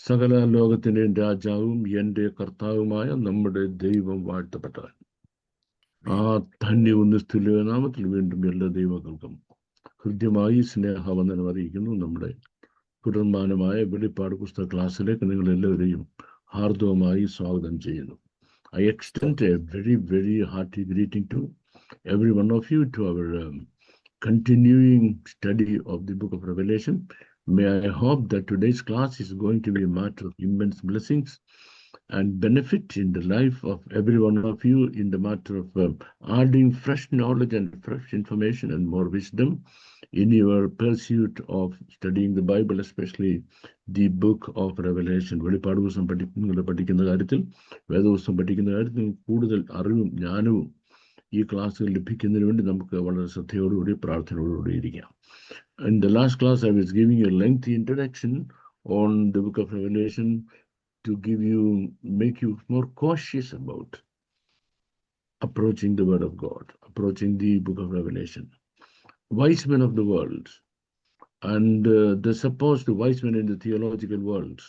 സകല ലോകത്തിൻ്റെയും രാജാവും എൻ്റെ കർത്താവുമായ നമ്മുടെ ദൈവം വാഴ്ത്തപ്പെട്ടവൻ. ആ ധന്യവും നിസ്തുല്യ നാമത്തിൽ വീണ്ടും എല്ലാ ദൈവങ്ങൾക്കും ഹൃദ്യമായി സ്നേഹവന്ദനം അറിയിക്കുന്നു. നമ്മുടെ തുടർമാനമായ വെളിപ്പാട് പുസ്തക ക്ലാസ്സിലേക്ക് നിങ്ങൾ എല്ലാവരെയും ഹാർദവമായി സ്വാഗതം ചെയ്യുന്നു. I extend a very, very hearty greeting to every one of you to our continuing study of the book of Revelation. May I hope that today's class is going to be a matter of immense blessings and benefit in the life of every one of you in the matter of adding fresh knowledge and fresh information and more wisdom in your pursuit of studying the Bible, especially the book of Revelation. വെളിപ്പാട് ദിവസം പഠിക്കുന്ന കാര്യത്തിൽ, വേദപുസ്തകം പഠിക്കുന്ന കാര്യത്തിൽ കൂടുതൽ അറിവും ജ്ഞാനവും ഈ ക്ലാസ്സുകൾ ലഭിക്കുന്നതിന് വേണ്ടി നമുക്ക് വളരെ ശ്രദ്ധയോടുകൂടി പ്രാർത്ഥനയോടുകൂടി ഇരിക്കാം. In the last class, I was giving you a lengthy introduction on the book of Revelation to make you more cautious about approaching the word of God, approaching the book of Revelation. Wise men of the world and the supposed wise men in the theological world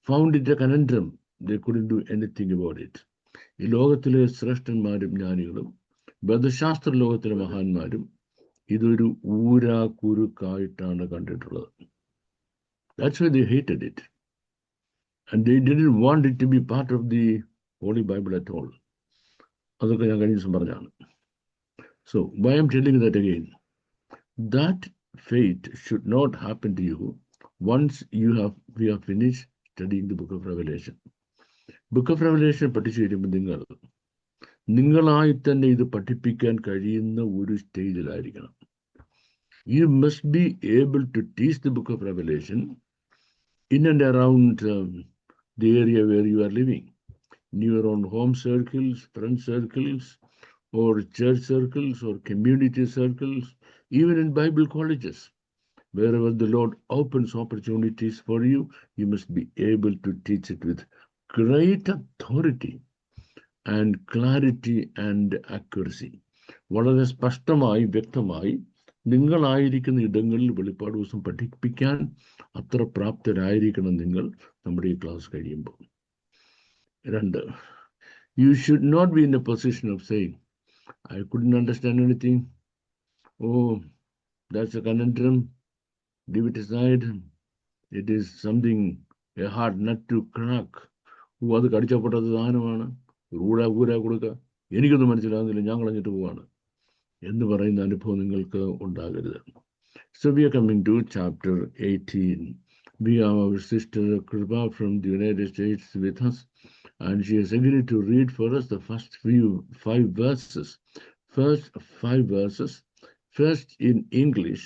found it a conundrum. They couldn't do anything about it. ഈ ലോകത്തിലെ ശ്രേഷ്ഠന്മാരും ജ്ഞാനികളും വേദശാസ്ത്ര ലോകത്തിലെ മഹാന്മാരും ഇതൊരു ഊരാക്കുരുക്കായിട്ടാണ് കണ്ടിട്ടുള്ളത്. That's why they hated it. And they didn't want it to be part of the Holy Bible at all. അതൊക്കെ ഞാൻ കഴിഞ്ഞ ദിവസം പറഞ്ഞാണ്. So why I'm telling you that again? That fate should not happen to you once we have finished studying the book of Revelation. Book of Revelation പഠിച്ചു കഴിയുമ്പോൾ നിങ്ങളായി തന്നെ ഇത് പഠിപ്പിക്കാൻ കഴിയുന്ന ഒരു സ്റ്റേജിലായിരിക്കണം. You must be able to teach the book of Revelation in and around the area where you are living, in your own home circles, friend circles, or church circles, or community circles, even in Bible colleges. Wherever the Lord opens opportunities for you, you must be able to teach it with great authority and clarity and accuracy. വളരെ സ്പഷ്ടമായി വ്യക്തമായി നിങ്ങളായിരിക്കുന്ന ഇടങ്ങളിൽ വെളിപ്പാട് ദിവസം പഠിപ്പിക്കാൻ അത്ര പ്രാപ്തരായിരിക്കണം നിങ്ങൾ നമ്മുടെ ഈ ക്ലാസ് കഴിയുമ്പോൾ. 2, you should not be in a position of saying, I couldn't understand anything. Oh, that's a conundrum. Leave it aside. It is something, a hard nut to crack. അത് കടിച്ചപ്പെട്ടത് സാധനമാണ്, ഊരാ കൊടുക്കുക, എനിക്കൊന്നും മനസ്സിലാകുന്നില്ല, ഞാൻ കളഞ്ഞിട്ട് പോവാണ് എന്ന് പറയുന്ന അനുഭവം നിങ്ങൾക്ക് ഉണ്ടാകരുത്. So we are coming to chapter 18. We have our sister Kripa from the United States with us, and she has agreed to read for us the first 5 verses. First 5 verses, first in English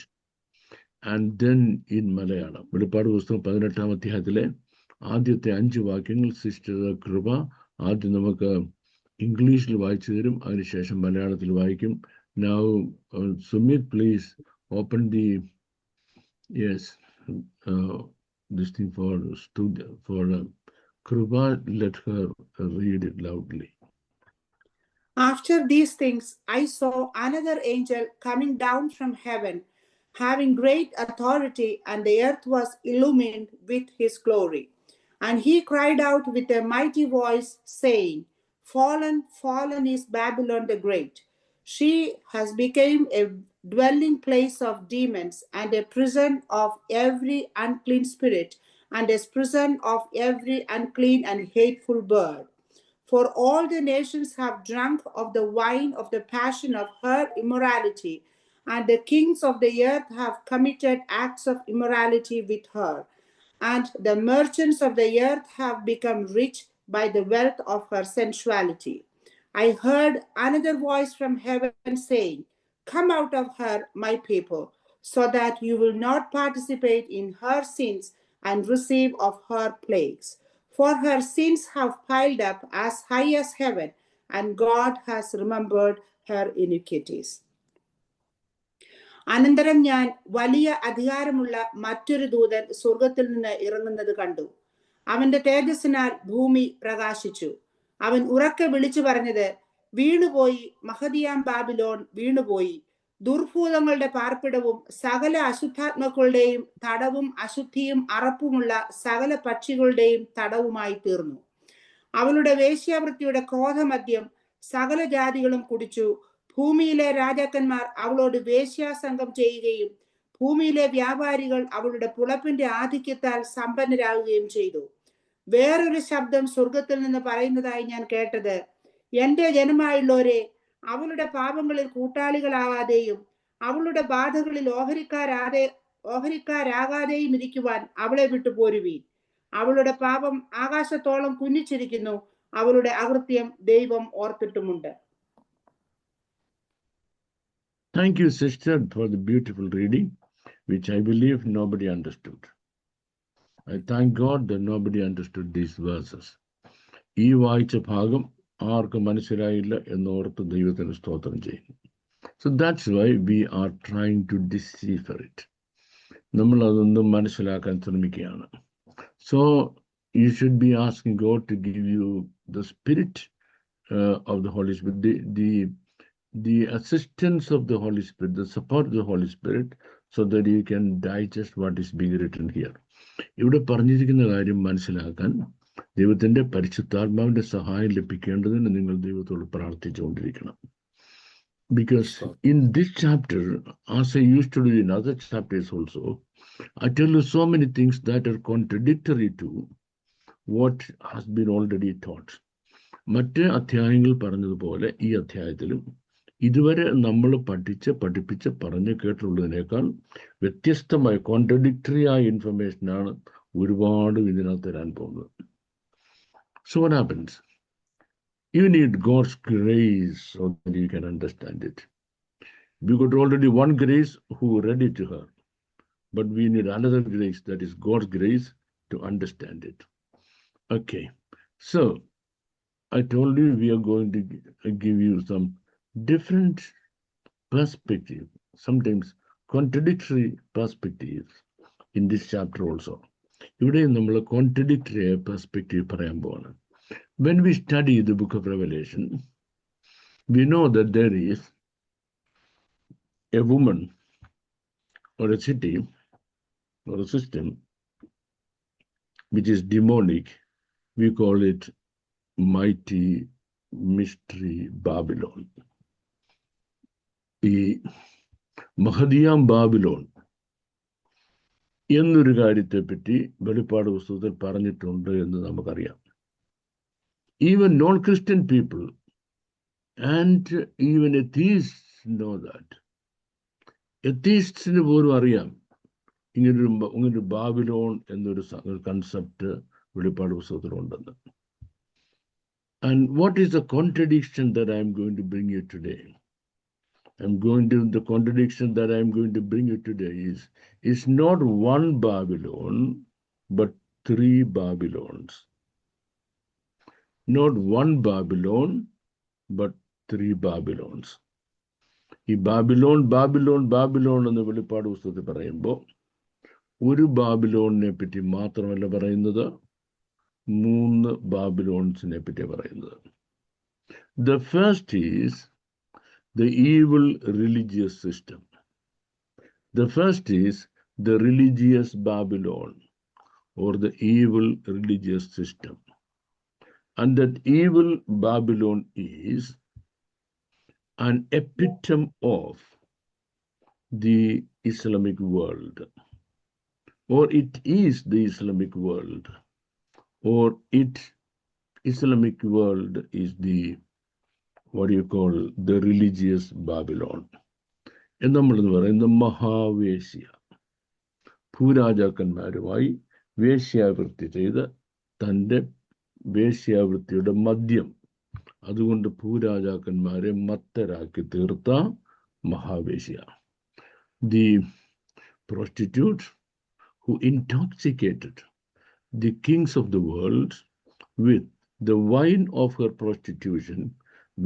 and then in Malayalam. വെളിപ്പാട് പുസ്തകം 18-ാം അധ്യായത്തിലെ ആദ്യത്തെ 5 വാക്യങ്ങൾ sister കൃപ ആദ്യം നമുക്ക് ഇംഗ്ലീഷിൽ വായിച്ചു തരും, അതിനുശേഷം മലയാളത്തിൽ വായിക്കും. Now Sumit, please open this thing for Krupa. Let her read it loudly. After these things, I saw another angel coming down from heaven, having great authority, and the earth was illumined with his glory. And he cried out with a mighty voice, saying, Fallen, fallen is Babylon the Great. She has become a dwelling place of demons, and a prison of every unclean spirit, and a prison of every unclean and hateful bird. For all the nations have drunk of the wine of the passion of her immorality, and the kings of the earth have committed acts of immorality with her. And the merchants of the earth have become rich by the wealth of her sensuality. I heard another voice from heaven saying, Come out of her, my people, so that you will not participate in her sins and receive of her plagues. For her sins have piled up as high as heaven, and God has remembered her iniquities. അനന്തരം ഞാൻ വലിയ അധികാരമുള്ള മറ്റൊരു ദൂതൻ സ്വർഗത്തിൽ നിന്ന് ഇറങ്ങുന്നത് കണ്ടു. അവന്റെ തേജസ്സിനാൽ ഭൂമി പ്രകാശിച്ചു. അവൻ ഉറക്കെ വിളിച്ചു പറഞ്ഞത്, വീണുപോയി, മഹതിയാം ബാബിലോൺ വീണുപോയി, ദുർഭൂതങ്ങളുടെ പാർപ്പിടവും സകല അശുദ്ധാത്മാക്കളുടെയും തടവും അശുദ്ധിയും അറപ്പുമുള്ള സകല പക്ഷികളുടെയും തടവുമായി തീർന്നു. അവളുടെ വേശ്യാവൃത്തിയുടെ ക്രോധമദ്യം സകല ജാതികളും കുടിച്ചു. ഭൂമിയിലെ രാജാക്കന്മാർ അവളോട് വേശ്യാസംഗം ചെയ്യുകയും ഭൂമിയിലെ വ്യാപാരികൾ അവളുടെ പുളപ്പിന്റെ ആധിക്യത്താൽ സമ്പന്നരാകുകയും ചെയ്തു. വേറൊരു ശബ്ദം സ്വർഗത്തിൽ നിന്ന് പറയുന്നതായി ഞാൻ കേട്ടത്, എന്റെ ജനമായുള്ളവരെ, അവളുടെ പാപങ്ങളിൽ കൂട്ടാളികളാകാതെയും അവളുടെ ബാധകളിൽ ഓഹരിക്കാരാകാതെയും ഇരിക്കുവാൻ അവളെ വിട്ടു പോരുവീൻ. അവളുടെ പാപം ആകാശത്തോളം കുന്നിച്ചിരിക്കുന്നു, അവളുടെ അകൃത്യം ദൈവം ഓർത്തിട്ടുമുണ്ട്. Thank you, sister, for the beautiful reading, which I believe nobody understood. I thank God that nobody understood these verses. ഈ വായിച്ച ഭാഗം ആർക്കും മനസ്സിലായില്ല എന്നോർത്ത് ദൈവത്തിന് സ്തോത്രം ചെയ്യുന്നു. So that's why we are trying to decipher it. നമ്മൾ അതൊന്നും മനസ്സിലാക്കാൻ ശ്രമിക്കുകയാണ്. So you should be asking God to give you the spirit of the Holy Spirit, the assistance of the Holy Spirit, the support of the Holy Spirit, so that you can digest what is being written here. ഇവിടെ പറഞ്ഞിരിക്കുന്ന കാര്യം മനസ്സിലാക്കാൻ ദൈവത്തിന്റെ പരിശുദ്ധാത്മാവിന്റെ സഹായം ലഭിക്കേണ്ടതിന് നിങ്ങൾ ദൈവത്തോട് പ്രാർത്ഥിച്ചുകൊണ്ടിരിക്കണം. Because in this chapter, as I used to do in other chapters also, I tell you so many things that are contradictory to what has been already taught. മറ്റ് അധ്യായങ്ങൾ പറഞ്ഞതുപോലെ ഈ അധ്യായത്തിലും ഇതുവരെ നമ്മൾ പഠിപ്പിച്ച് പറഞ്ഞു കേട്ടുള്ളതിനേക്കാൾ വ്യത്യസ്തമായ കോൺട്രഡിക്ടറി ആയ ഇൻഫർമേഷനാണ് ഒരുപാട് ഇതിനകത്ത് തരാൻ പോകുന്നത്. So what happens? You need God's grace so that you can understand it. We got already one grace who read it to her, but we need another grace, that is God's grace, to understand it. Okay, so I told you we are going to give you some different perspective, sometimes contradictory perspectives in this chapter also. ഇവിടെ നമ്മൾ contradictory perspective പറയാൻ പോവാണ്. When we study the book of Revelation, we know that there is a woman or a city or a system which is demonic. We call it mighty mystery Babylon. ഈ മഹദിയാം Babylon എന്നൊരു കാര്യത്തെപ്പറ്റി വെളിപ്പാട് പുസ്തകത്തിൽ പറഞ്ഞിട്ടുണ്ട് എന്ന് നമുക്കറിയാം. Even non-Christian people and even atheists know that. Atheists പോലും അറിയാം ഇങ്ങനൊരു ബാബിലോൺ എന്നൊരു കൺസെപ്റ്റ് വെളിപ്പാട് പുസ്തകത്തിലുണ്ടെന്ന്. And what is the contradiction that I am going to bring you today? The contradiction that I am going to bring you today is not one Babylon, but three Babylons. Not one Babylon, but three Babylons. ഈ Babylon എന്ന വെളിപ്പാട് പുസ്തകത്തിൽ പറയുമ്പോൾ ഒരു ബാബിലോണിനെ പറ്റി മാത്രമല്ല പറയുന്നത്, 3 ബാബിലോൺസിനെ പറ്റി പറയുന്നത്. The first is the evil religious system. The first is the religious Babylon, or the evil religious system. And that evil Babylon is an epitome of the Islamic world, or it is the Islamic world, or Islamic world is the, what do you call, the religious Babylon. എന്ന് നമ്മളെന്ന് പറയുന്ന മഹാവേശ്യ, ഭൂരാജാക്കന്മാരുമായി വേശ്യാവൃത്തി ചെയ്ത് തൻ്റെ വേശ്യാവൃത്തിയുടെ മദ്യം അതുകൊണ്ട് ഭൂരാജാക്കന്മാരെ മത്തരാക്കി തീർത്ത മഹാവേശ്യ. The prostitute who intoxicated the kings of the world with the wine of her prostitution,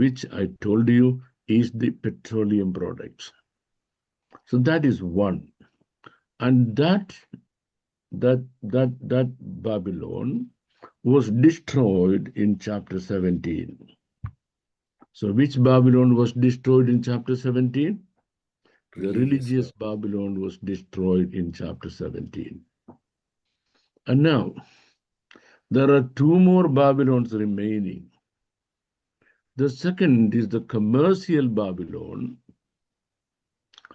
which I told you is the petroleum products. So that is one. And that Babylon was destroyed in chapter 17. So which Babylon was destroyed in chapter 17? The religious Babylon was destroyed in chapter 17. And now, there are two more Babylons remaining. The second is the commercial Babylon,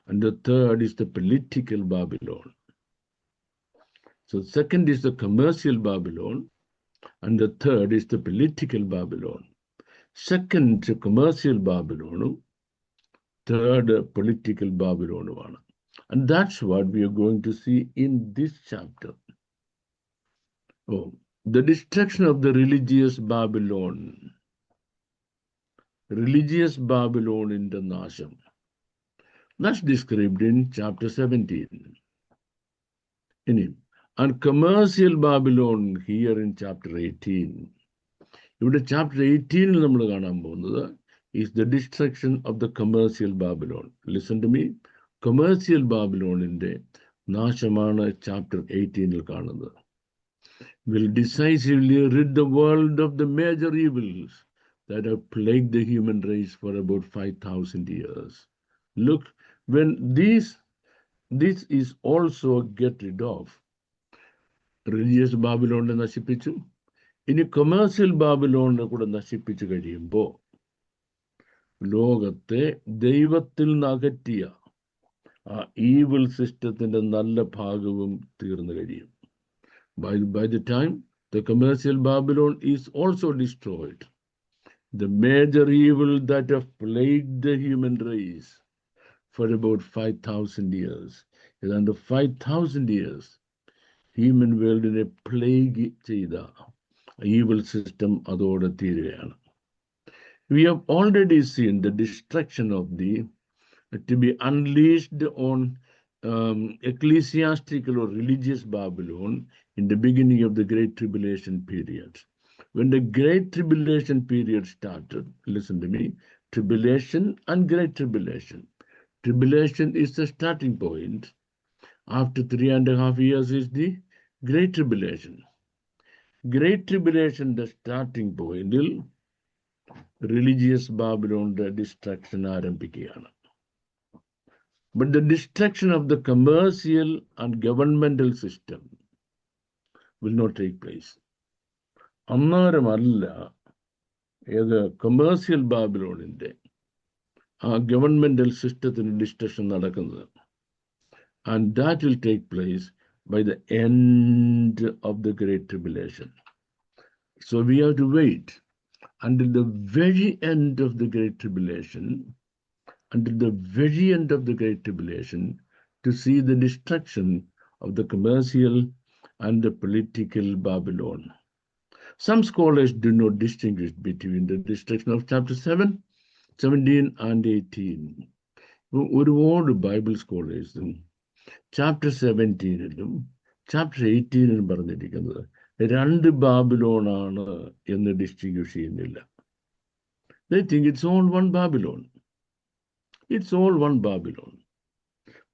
and the third is the political Babylon. So second is the commercial Babylon, and the third is the political Babylon. Second commercial Babylon, third political Babylon. And that's what we are going to see in this chapter. Oh, the destruction of the religious Babylon. Religious Babylon in the Nasham. That's described in chapter 17. And commercial Babylon here in chapter 18. ഇവിടെ chapter 18 നമ്മൾ കാണാൻ പോകുന്നത് is the destruction of the commercial Babylon. Listen to me. Commercial Babylonന്റെ നാശമാണ് chapter 18 കാണുന്നത്. Will decisively rid the world of the major evils that have plagued the human race for about 5,000 years. Look, when this is also get rid of. Religious Babylon നശിപ്പിച്ചു. ഇനി commercial Babylon കൂടെ നശിപ്പിച്ചു കഴിയുമ്പോൾ ലോകത്തെ ദൈവത്തിൽ നിന്ന് അകറ്റിയ ആ ഈവിൾ സിസ്റ്റത്തിന്റെ നല്ല ഭാഗവും തീർന്നു കഴിയും. By the time the commercial Babylon is also destroyed, the major evil that have plagued the human race for about 5,000 years. And under 5,000 years, human world in a plague ചെയ്ത evil system അതോടെ തീരുകയാണ്. We have already seen the destruction of the to be unleashed on ecclesiastical or religious Babylon in the beginning of the Great Tribulation period. When the Great Tribulation period started, listen to me, tribulation and Great Tribulation. Tribulation is the starting point. After 3.5 years is the Great Tribulation. Great Tribulation, the starting point, religious Babylon, the destruction ആരംഭിക്കുകയാണ്. But the destruction of the commercial and governmental system will not take place. അന്നേരമല്ല ഏത് commercial Babylonന്റെ ആ governmental സിസ്റ്റത്തിന് destruction നടക്കുന്നത്. And that will take place by the end of the Great Tribulation. So we have to wait until the very end of the Great Tribulation, until the very end of the Great Tribulation, to see the destruction of the commercial and the political Babylon. Some scholars do not distinguish between the destruction of chapter 7, 17 and 18. ഒരുപാട് Bible സ്കോളേഴ്സും chapter 17 chapter 18 പറഞ്ഞിരിക്കുന്നത് രണ്ട് ബാബിലോണാണ് എന്ന് distinguish ചെയ്യുന്നില്ല. They think it's all one Babylon. It's all one Babylon.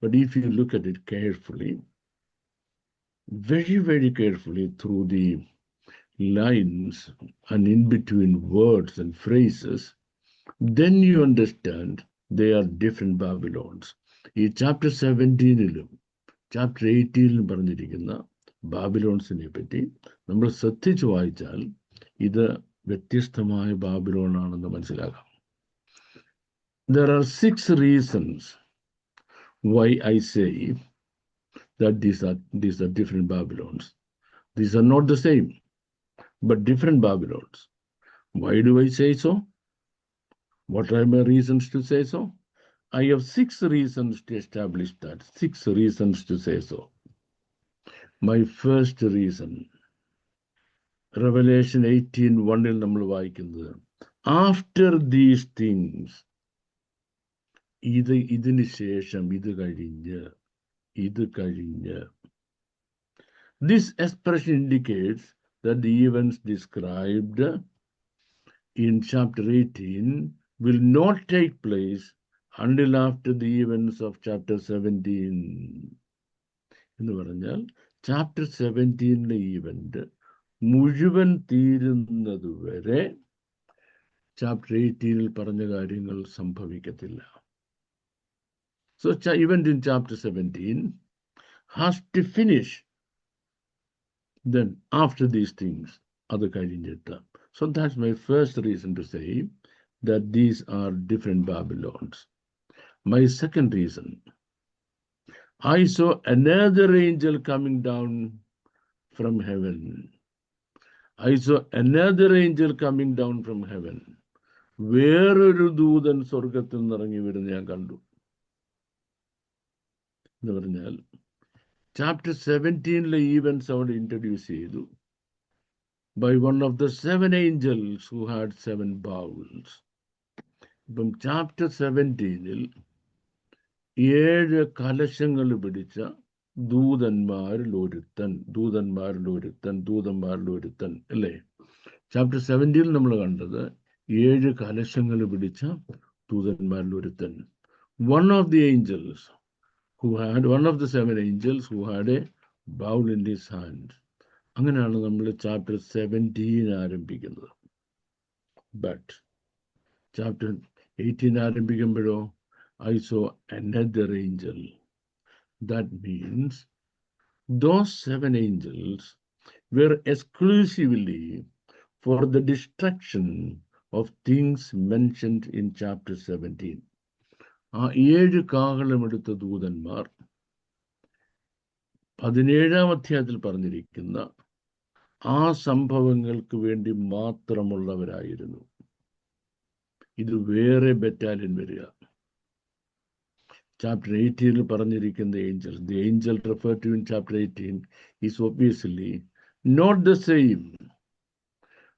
But if you look at it carefully, very, very carefully through the lines and in between words and phrases, then you understand they are different Babylons. In chapter 17 chapter 18 പറഞ്ഞിരിക്കുന്ന ബാബിലോൺസിനെ പറ്റി നമ്മൾ ശ്രദ്ധിച്ചു വായിച്ചാൽ ഇത് വ്യത്യസ്തമായ Babylon ആണെന്ന് മനസ്സിലാക്കാം. There are 6 reasons why I say that these are different Babylons. These are not the same, but different Babylons. Why do I say so? What are my reasons to say so? I have 6 reasons to establish that. 6 reasons to say so. My first reason, Revelation 18:1 നമ്മൾ വായിക്കുന്നത്, after these things, ഇതിന് ശേഷം ഇത് കഴിഞ്ഞ്. This expression indicates that the events described in chapter 18 will not take place until after the events of chapter 17. എന്ന് പറഞ്ഞാൽ chapter 17 event മുഴുവൻ തീരുന്നതുവരെ chapter 18 പറഞ്ഞ കാര്യങ്ങൾ സംഭവിക്കത്തില്ല. So event in chapter 17 has to finish. Then after these things, other കഴിഞ്ഞിട്ട്. So that's my first reason to say that these are different Babylons. My second reason, I saw another angel coming down from heaven. I saw another angel coming down from heaven. വേറൊരു ദൂതൻ സ്വർഗത്തിൽ നിന്ന് ഇറങ്ങി വരുന്ന ഞാൻ കണ്ടു. എന്ന് പറഞ്ഞാൽ ചാപ്റ്റർ 17 ഈവൻസ് അവിടെ ഇൻട്രൊഡ്യൂസ് ചെയ്തു by one of the 7 angels who had 7 bowls. ഇപ്പം ചാപ്റ്റർ 17 7 കലശങ്ങൾ പിടിച്ച ദൂതന്മാരിൽ ഒരുത്തൻ അല്ലേ? ചാപ്റ്റർ 17 നമ്മൾ കണ്ടത് 7 കലശങ്ങൾ പിടിച്ച ദൂതന്മാരിൽ ഒരുത്തൻ. One of the 7 angels who had a bowl in his hand. അങ്ങനെയാണ് നമ്മൾ ചാപ്റ്റർ 17 ആരംഭിക്കുന്നത്. But chapter 18 ആരംഭിക്കുമ്പോഴോ I saw another angel. That means those 7 angels were exclusively for the destruction of things mentioned in chapter 17. ആ 7 കാഹളമെടുത്ത ദൂതന്മാർ 17-ാം അധ്യായത്തിൽ പറഞ്ഞിരിക്കുന്ന ആ സംഭവങ്ങൾക്ക് വേണ്ടി മാത്രമുള്ളവരായിരുന്നു. ഇത് വേറെ ബറ്റാലിയൻ വരിക. ചാപ്റ്റർ 18 പറഞ്ഞിരിക്കുന്ന Angel, the angel referred to in chapter 18 is obviously not the same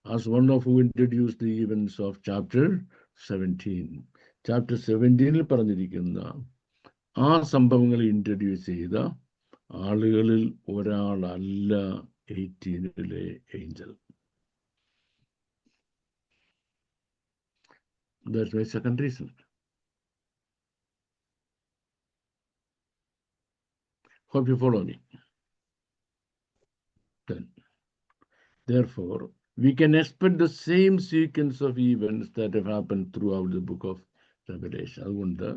as one of who introduced the events of chapter 17. Chapter 17 പറഞ്ഞിരിക്കുന്ന ആ സംഭവങ്ങൾ ഇൻട്രൊഡ്യൂസ് ചെയ്ത ആളുകളിൽ ഒരാളല്ല 18 Angel. That's my second reason. Hope you follow me. Then, therefore, we can expect the same sequence of events that have happened throughout the book of Revelation. അതുകൊണ്ട്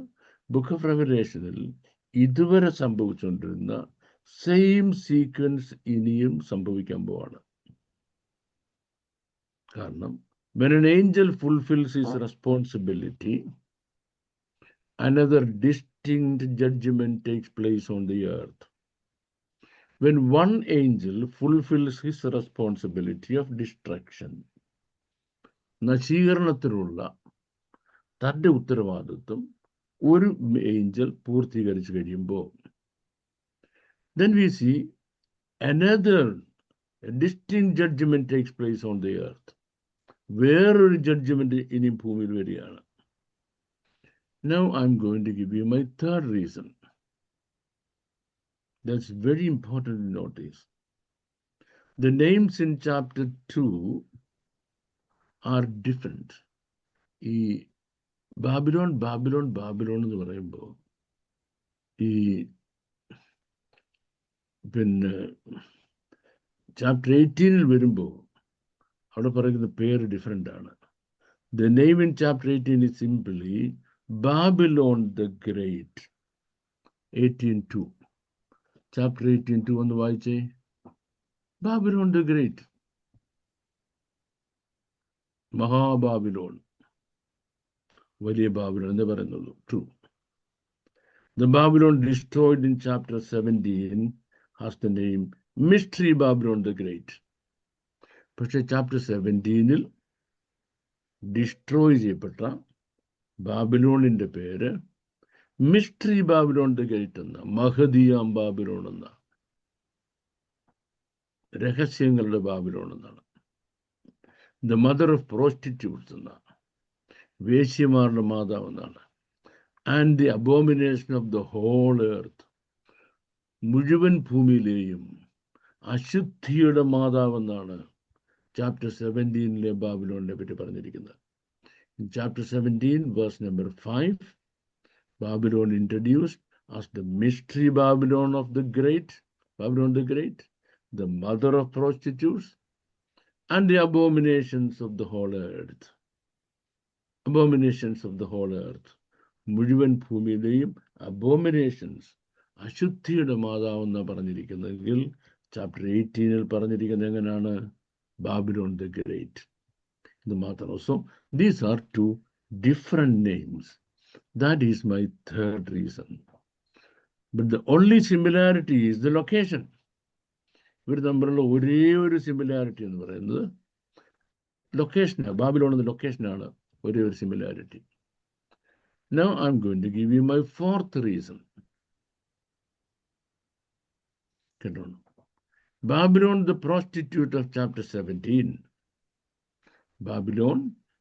book of റെവലേഷനിൽ ഇതുവരെ സംഭവിച്ചുകൊണ്ടിരുന്ന same sequence ഇനിയും സംഭവിക്കാൻ പോവാണ്. കാരണം when an angel fulfills his responsibility, another distinct judgment takes place on the earth. When one angel fulfills his responsibility of destruction, നശീകരണത്തിനുള്ള തന്റെ ഉത്തരവാദിത്വം ഒരു Angel പൂർത്തീകരിച്ചു കഴിയുമ്പോൾ, then we see another distinct judgment takes place on the earth. വേറൊരു judgement ഇനി ഭൂമിയിൽ വരികയാണ്. Now I'm going to give you my third reason. That's very important to notice. The names in chapter 2 are different. ഈ Babylon എന്ന് പറയുമ്പോൾ ഈ പിന്നെ chapter 18 വരുമ്പോൾ അവിടെ പറയുന്ന പേര് ഡിഫറെൻ്റ് ആണ്. The name in chapter 18 is simply Babylon the Great. 18:2. Chapter 18:2 ഒന്ന് വായിച്ചേ. Babylon the Great. മഹാബാബിലോൺ, വലിയ ബാബിലോൺ എന്ന് പറയുന്നുള്ളൂ. 2. The Babylon destroyed in chapter 17 has the name Mystery Babylon the Great. പക്ഷേ ചാപ്റ്റർ 17 ഡിസ്ട്രോയ് ചെയ്യപ്പെട്ട ബാബിലോണിന്റെ പേര് മിസ്റ്ററി ബാബിലോൺ ദ ഗ്രേറ്റ് എന്ന, മഹദിയാം ബാബിലോൺ എന്ന, രഹസ്യങ്ങളുടെ ബാബിലോൺ എന്നാണ്. ദ മദർ ഓഫ് പ്രോസ്റ്റിറ്റ്യൂട്ട്സ് എന്ന, വേശ്യമാരുടെ മാതാവ് എന്നാണ്. And the abomination of the whole earth, മുഴുവൻ ഭൂമിയിലെയും അശുദ്ധിയുടെ മാതാവ് എന്നാണ് ചാപ്റ്റർ 17 ബാബിലോണിനെ പറ്റി പറഞ്ഞിരിക്കുന്നത്. In chapter 17, verse number 5, Babylon introduced as the mystery Babylon of the Great, Babylon the Great, the mother of prostitutes, and the abominations of the whole earth. Abominations of the whole earth. മുഴുവൻ ഭൂമിയിലെയും അബോമിനേഷൻസ്, അശുദ്ധിയുടെ മാതാവെന്ന് പറഞ്ഞിരിക്കുന്നതെങ്കിൽ chapter 18 പറഞ്ഞിരിക്കുന്നത് എങ്ങനെയാണ്? Babylon the great. ഇത് മാത്രം. So these are two different names. That is my third reason. But the only similarity is the location. ഇവർ തമ്മിലുള്ള ഒരേ ഒരു similarity എന്ന് പറയുന്നത് ലൊക്കേഷനാണ്. ബാബിലോൺ എന്ന ലൊക്കേഷനാണ് ഒരേ ഒരു similarity. Now I'm going to give you my fourth reason. Babylon, the prostitute of chapter 17. Babylon,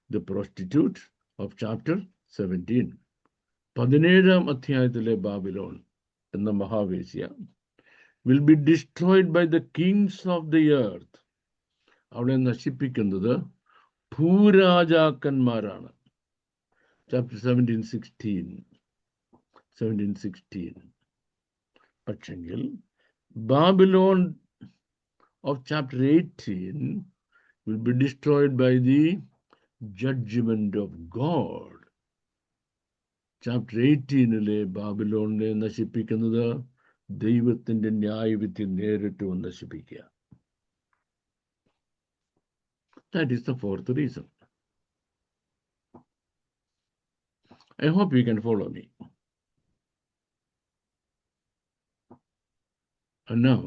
the prostitute of chapter 17. 17ാം അധ്യായത്തിലെ ബാബിലോൺ എന്ന മഹാവേശ്യ will be destroyed by the kings of the earth. അവളെ നശിപ്പിക്കുന്നത് ഭൂരാജാക്കന്മാരാണ്. Chapter 17:16. പക്ഷെങ്കിൽ Babylon of chapter 18 will be destroyed by the judgment of God. Chapter 18 ബാബിലോണിനെ നശിപ്പിക്കുന്നത് ദൈവത്തിന്റെ ന്യായവിധി നേരിട്ട് നശിപ്പിക്കുക. That is the fourth reason. I hope you can follow me. And now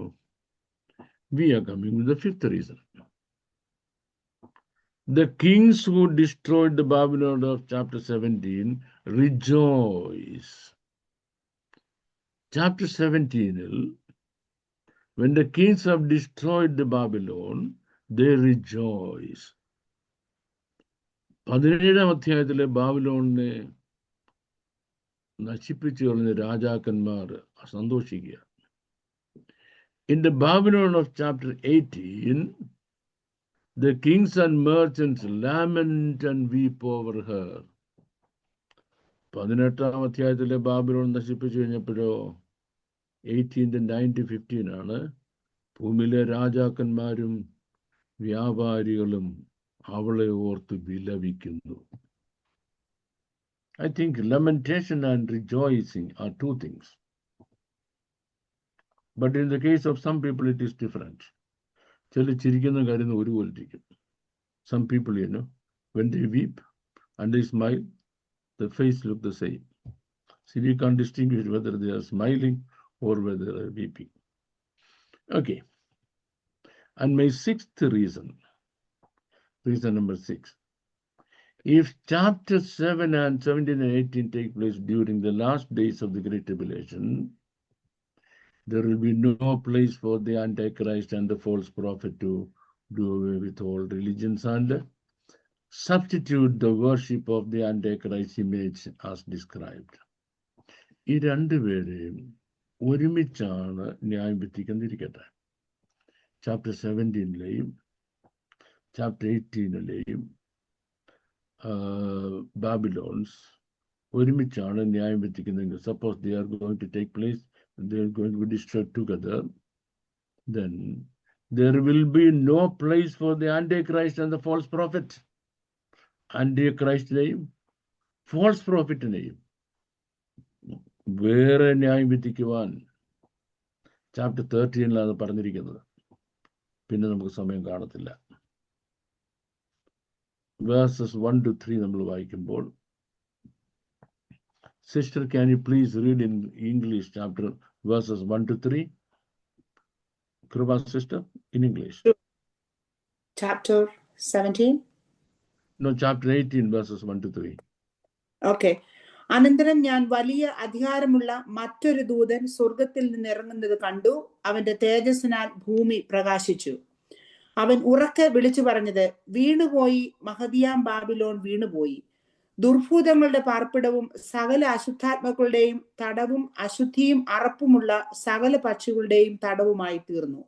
we are coming to the fifth reason. The kings who destroyed the Babylon of chapter 17 rejoice. Chapter 17, when the kings have destroyed the Babylon, they rejoice. 17ാം അധ്യായത്തിലെ ബാബിലോണിനെ നശിപ്പിച്ചു കളഞ്ഞ രാജാക്കന്മാർ സന്തോഷിക്കുക. In the Babylon of chapter 18, the kings and merchants lament and weep over her. 18ാം അധ്യായത്തിലെ Babylon നശിപ്പിച്ചു കഴിഞ്ഞപ്പോഴോ 18:9-15 ആണ് ഭൂമിയിലെ രാജാക്കന്മാരും വ്യാപാരികളും അവളെ ഓർത്ത് വിലപിക്കുന്നു. I think lamentation and rejoicing are two things. But in the case of some people, it is different. ചില ചിരിക്കുന്ന കാര്യം ഒരുപോലെ ഇരിക്കും. Some people, when they weep and they smile, the face look the same. So we can't distinguish whether they are smiling or whether they are weeping. Okay. And my sixth reason number 6. If chapter 7 and 17 and 18 take place during the last days of the Great Tribulation, there will be no place for the Antichrist and the false prophet to do away with all religions and substitute the worship of the Antichrist image as described. ഈ രണ്ടുപേരെയും ഒരുമിച്ചാണ് ന്യായം വിധിക്കുന്നിരിക്കട്ടെ. Chapter 17 chapter 18 ബാബിലോൺസ് ഒരുമിച്ചാണ് ന്യായം വിധിക്കുന്നതെങ്കിൽ, suppose they are going to take place, they are going to be destroyed together, then there will be no place for the Antichrist and the false prophet. Antichristനെയും false prophetനെയും വേറെ ന്യായം വിധിക്കുവാൻ chapter 13 പറഞ്ഞിരിക്കുന്നത്. പിന്നെ നമുക്ക് സമയം കാണത്തില്ല. Verses 1-3 നമ്മൾ വായിക്കുമ്പോൾ, Sister, can you please read in English chapter verses 1-3? Kruba sister, in English. Chapter 17? No, chapter 18 verses 1-3. Okay. അനന്തരം ഞാൻ വലിയ അധികാരമുള്ള മറ്റൊരു ദൂതൻ സ്വർഗത്തിൽ നിന്ന് ഇറങ്ങുന്നത് കണ്ടു. അവന്റെ തേജസ്സിനാൽ ഭൂമി പ്രകാശിച്ചു. അവൻ ഉറക്കെ വിളിച്ചു പറഞ്ഞത്, വീണുപോയി, മഹതിയാം ബാബിലോൺ വീണുപോയി. ദുർഭൂതങ്ങളുടെ പാർപ്പിടവും സകല അശുദ്ധാത്മാക്കളുടെയും തടവും അശുദ്ധിയും അറപ്പുമുള്ള സകല പക്ഷികളുടെയും തടവുമായി തീർന്നു.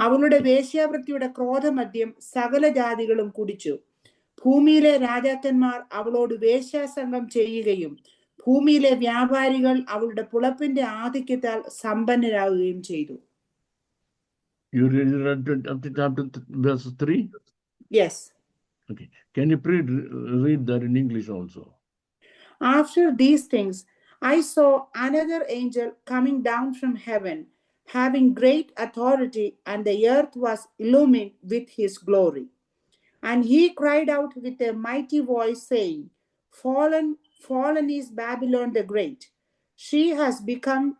അവളുടെ വേശ്യാവൃത്തിയുടെ ക്രോധമദ്യം സകല ജാതികളും കുടിച്ചു. ഭൂമിയിലെ രാജാക്കന്മാർ അവളോട് വേശ്യാസംഗം ചെയ്യുകയും ഭൂമിയിലെ വ്യാപാരികൾ അവളുടെ പുളപ്പിന്റെ ആധിക്യത്താൽ സമ്പന്നരാകുകയും ചെയ്തു. You read up to chapter verse 3? Yes. Okay. Can you read that in English also? After these things, I saw another angel coming down from heaven, having great authority, and the earth was illumined with his glory. And he cried out with a mighty voice, saying, Fallen, fallen is Babylon the Great. She has become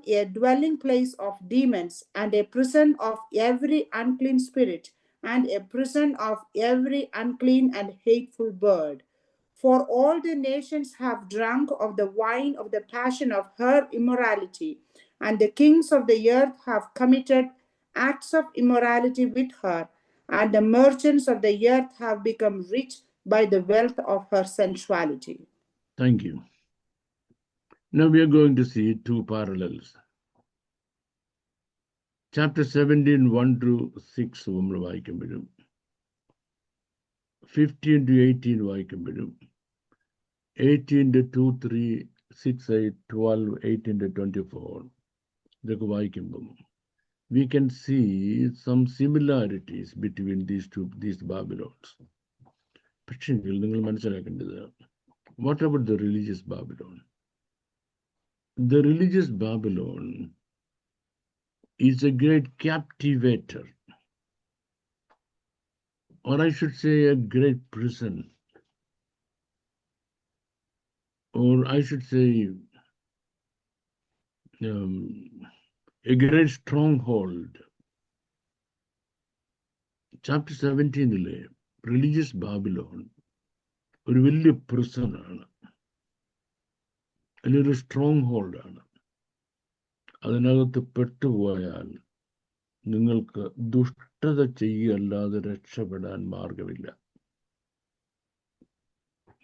a dwelling place of demons and a prison of every unclean spirit and a prison of every unclean and hateful bird. For all the nations have drunk of the wine of the passion of her immorality, and the kings of the earth have committed acts of immorality with her, and the merchants of the earth have become rich by the wealth of her sensuality. Thank you. Now we are going to see two parallels. Chapter 17, 1 to 6 നമ്മൾ വായിക്കുമ്പോഴും 15 to 18 വായിക്കുമ്പോഴും 18 to 2, 3, 6, 8, 12, 18 to 24 ഇതൊക്കെ വായിക്കുമ്പം we can see some similarities between these Babylons. പക്ഷേ നിങ്ങൾ മനസ്സിലാക്കേണ്ടത്, what about the religious Babylon? The religious Babylon is a great captivator, or I should say a great prison, or I should say a great stronghold. Chapter 17-le religious Babylon ഒരു വലിയ പ്രിസണാണ്, അതിലൊരു strong ഹോൾഡാണ്. അതിനകത്ത് പെട്ടുപോയാൽ നിങ്ങൾക്ക് ദുഷ്ടത ചെയ്യല്ലാതെ രക്ഷപ്പെടാൻ മാർഗമില്ല.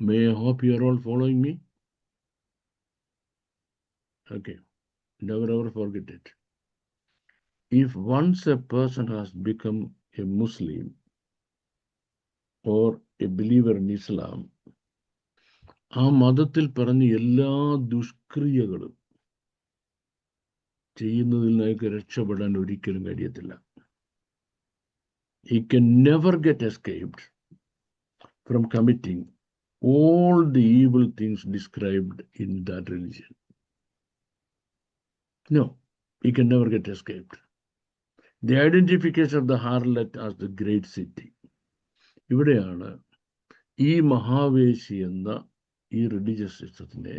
May I hope you are all following me? Okay, never ever forget it. If once a person has become a Muslim or a believer in Islam, ആ മതത്തിൽ പറഞ്ഞ എല്ലാ ദുഷ്ക്രിയകളും ചെയ്യുന്നതിൽ നിന്നൊക്കെ രക്ഷപ്പെടാൻ ഒരിക്കലും കഴിയത്തില്ല. He can never get escaped from committing all the evil things described in that religion. No, he can never get escaped. The identification of the harlot as the great city. ഇവിടെയാണ് ഈ മഹാവേശി എന്ന ഈ റിലീജിയസ് സിസ്റ്റത്തിനെ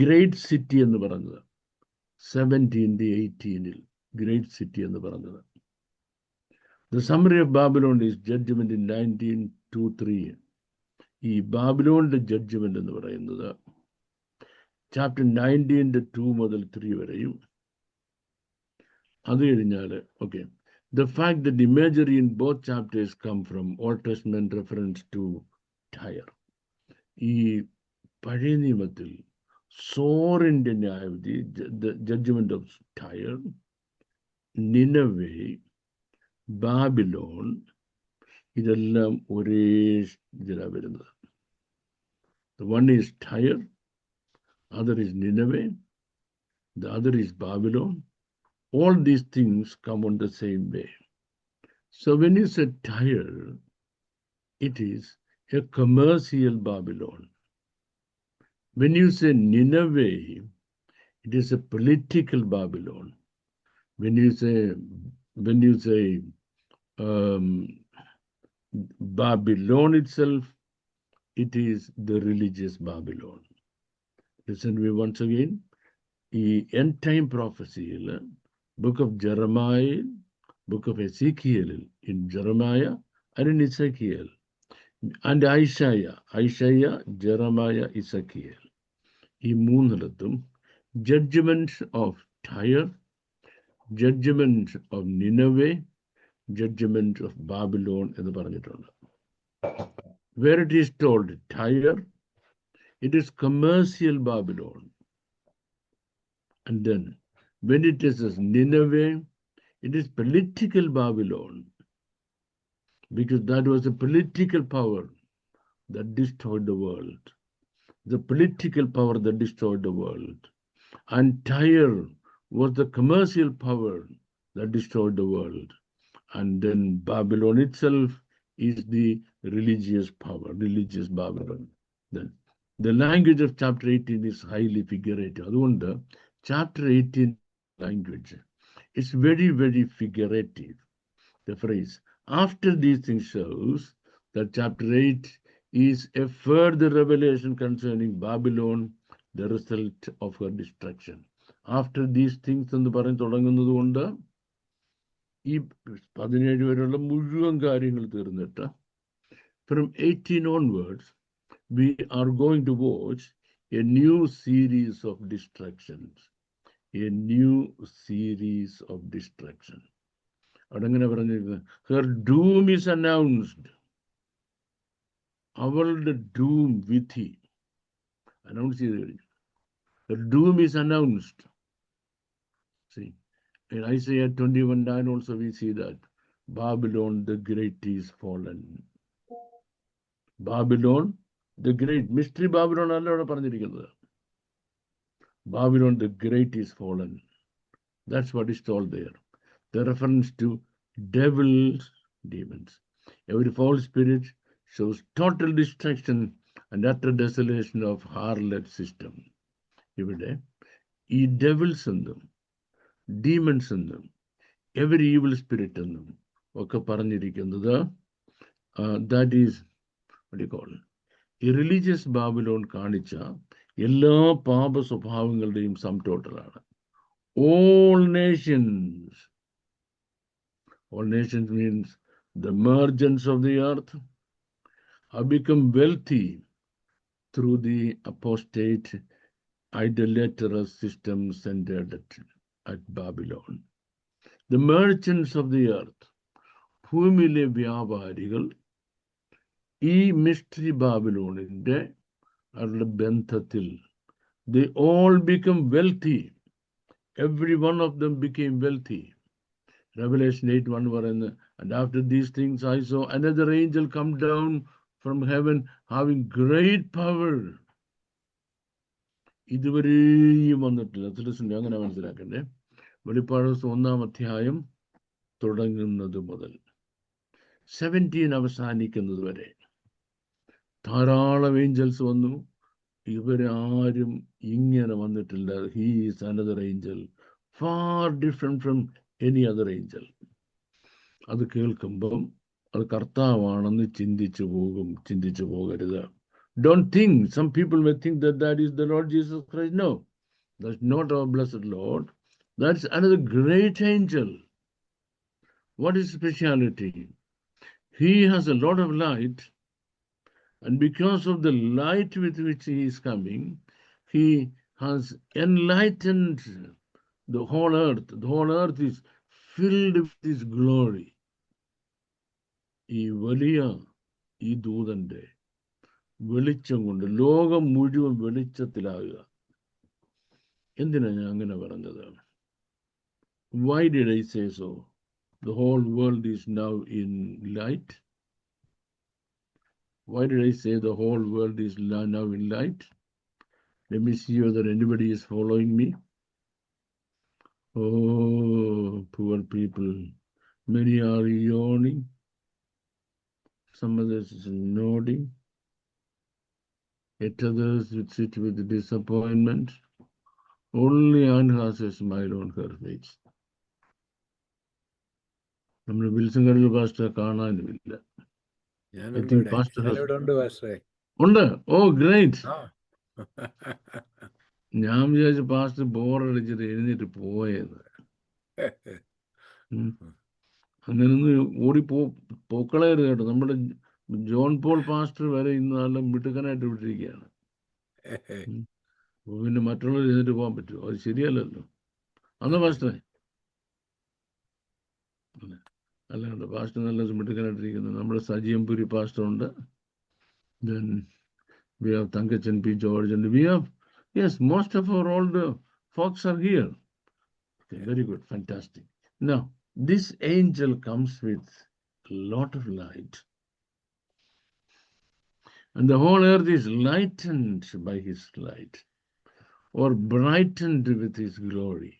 ഗ്രേറ്റ് സിറ്റി എന്ന് പറഞ്ഞത്. 1718 great city എന്ന് പറഞ്ഞത്. The summary of Babylon is judgment in 19:2-3. ഈ ബാബിലോണിന്റെ judgement എന്ന് പറയുന്നത് ചാപ്റ്റർ 19:2 മുതൽ 3 വരെയും. അത് കഴിഞ്ഞാൽ the fact that the imagery in both chapters come from Old Testament reference to Tyre. ഈ പഴയ നിയമത്തിൽ സോറിന്റെ ന്യായവിധി, the judgment of Tyre, നിനവേ, Babylon, ഇതെല്ലാം ഒരേ ഇതിലാണ് വരുന്നത്. One is Tyre, other is Nineveh, the other is Babylon. All these things come on the same way. So when you say Tyre, it is a commercial Babylon. When you say Nineveh, it is a political Babylon. When you say Babylon itself, it is the religious Babylon. Listen to me once again. The end time prophecy, book of Jeremiah, book of Ezekiel, in Jeremiah and in Ezekiel, and Isaiah, Jeremiah, Ezekiel. ഈ മൂന്നിടത്തും judgment of Tyre, judgment of Nineveh, judgment of Babylon എന്ന് പറഞ്ഞിട്ടുണ്ട്. Where it is told Tyre, it is commercial Babylon. And then when it is as Nineveh, it is political Babylon, because that was a political power that destroyed the world. The political power that destroyed the world. And Tyre was the commercial power that destroyed the world. And then Babylon itself is the religious power, religious Babylon. Then The language of chapter 18 is highly figurative. അതുകൊണ്ട് chapter 18 language is very, very figurative. The phrase, after these things shows that chapter 8 is a further revelation concerning Babylon, the result of her destruction. After these things എന്ന് പറഞ്ഞ് തുടങ്ങുന്നത് കൊണ്ട് ഈ 17 വരെയുള്ള മുഴുവൻ കാര്യങ്ങൾ തീർന്നിട്ട് from 18 onwards we are going to watch a new series of destructions. A new series of destruction. അതങ്ങനെ പറഞ്ഞിരിക്കുന്നത്, her doom is announced. അവളുടെ doom, വിധി അനൗൺസ് ചെയ്ത് കഴിഞ്ഞു. Her doom is announced. See, in Isaiah 21:9 also we see that Babylon the Great is fallen. Babylon the Great, mystery Babylon അല്ല അവിടെ പറഞ്ഞിരിക്കുന്നത്. Babylon the Great is fallen. That's what is told there. The reference to devils, demons. Every false spirit shows total destruction and utter desolation of harlot system. ഇവിടെ ഈ devils എന്നും demons എന്നും every evil spirit എന്നും ഒക്കെ പറഞ്ഞിരിക്കുന്നത് that is what do you call it? ഈ religious Babylon കാണിച്ച എല്ലാ പാപ സ്വഭാവങ്ങളുടെയും some ടോട്ടലാണ്. All nations. All nations means the merchants of the earth have become wealthy through the apostate idolatrous system centered at Babylon. The merchants of the earth, ഭൂമിയിലെ വ്യാപാരികൾ ഈ mystery ബാബിലോണിന്റെ അവരുടെ ബന്ധത്തിൽ they all become wealthy. Every one of them became wealthy. Revelation 8:1 പറയുന്നത്, and after these things I saw another angel come down from heaven having great power. ഇതുവരെയും വന്നിട്ടില്ല. അങ്ങനെ മനസ്സിലാക്കണ്ടേ. വെളിപ്പാട് 1-ാം അധ്യായം തുടങ്ങുന്നത് മുതൽ 17 അവസാനിക്കുന്നത് വരെ ധാരാളം ഏഞ്ചൽസ് വന്നു. ഇവരാരും ഇങ്ങനെ വന്നിട്ടില്ല. He is another angel, far different from any other angel. അത് കേൾക്കുമ്പം അത് കർത്താവാണെന്ന് ചിന്തിച്ചു പോകരുത്. Don't think, some people may think that that is the Lord Jesus Christ. No, that's not our blessed Lord. That's another great angel. What is speciality? He has a lot of light, and because of the light with which he is coming, he has enlightened the whole earth. The whole earth is filled with his glory. ഈ വലിയ ഈ ദൂതന്റെ വെളിച്ചം കൊണ്ട് ലോകം മുഴുവൻ വെളിച്ചത്തിലാകുക. എന്തിനാ ഞാൻ അങ്ങനെ പറഞ്ഞത്? Why did I say so? The whole world is now in light. Why did I say the whole world is now in light? Let me see whether anybody is following me. Oh, poor people. Many are yawning. Some others is nodding. Yet others would sit with disappointment. Only Anne has a smile on her face. നമ്മുടെ Wilson കടൽ pastor കാണാനുമില്ല. ഉണ്ട്. ഓ great. ഞാൻ വിചാരിച്ചു pastor ബോറടിച്ചിട്ട് എഴുന്നേറ്റ് പോയത്. അങ്ങനൊന്നും പോക്കളയരുത് കേട്ടോ. നമ്മുടെ ജോൺ പോൾ പാസ്റ്റർ വരെ ഇന്ന് നല്ല മിടുക്കനായിട്ട് വിട്ടിരിക്കുകയാണ്. പിന്നെ മറ്റുള്ളവർ എഴുന്നേറ്റ് പോകാൻ പറ്റുമോ? അത് ശരിയല്ലല്ലോ. അന്ന് പാസ്റ്ററെ അല്ലാണ്ട് പാസ്റ്റർ നല്ല മിടുക്കനായിട്ടിരിക്കുന്നത്. നമ്മുടെ സജിയംപുരി പാസ്റ്റർ ഉണ്ട്. Then we have Tankachan P. George, and we have, yes, most of our older folks are here. Okay, very good, fantastic. Now, this angel comes with a lot of light. And the whole earth is lightened by his light, or brightened with his glory.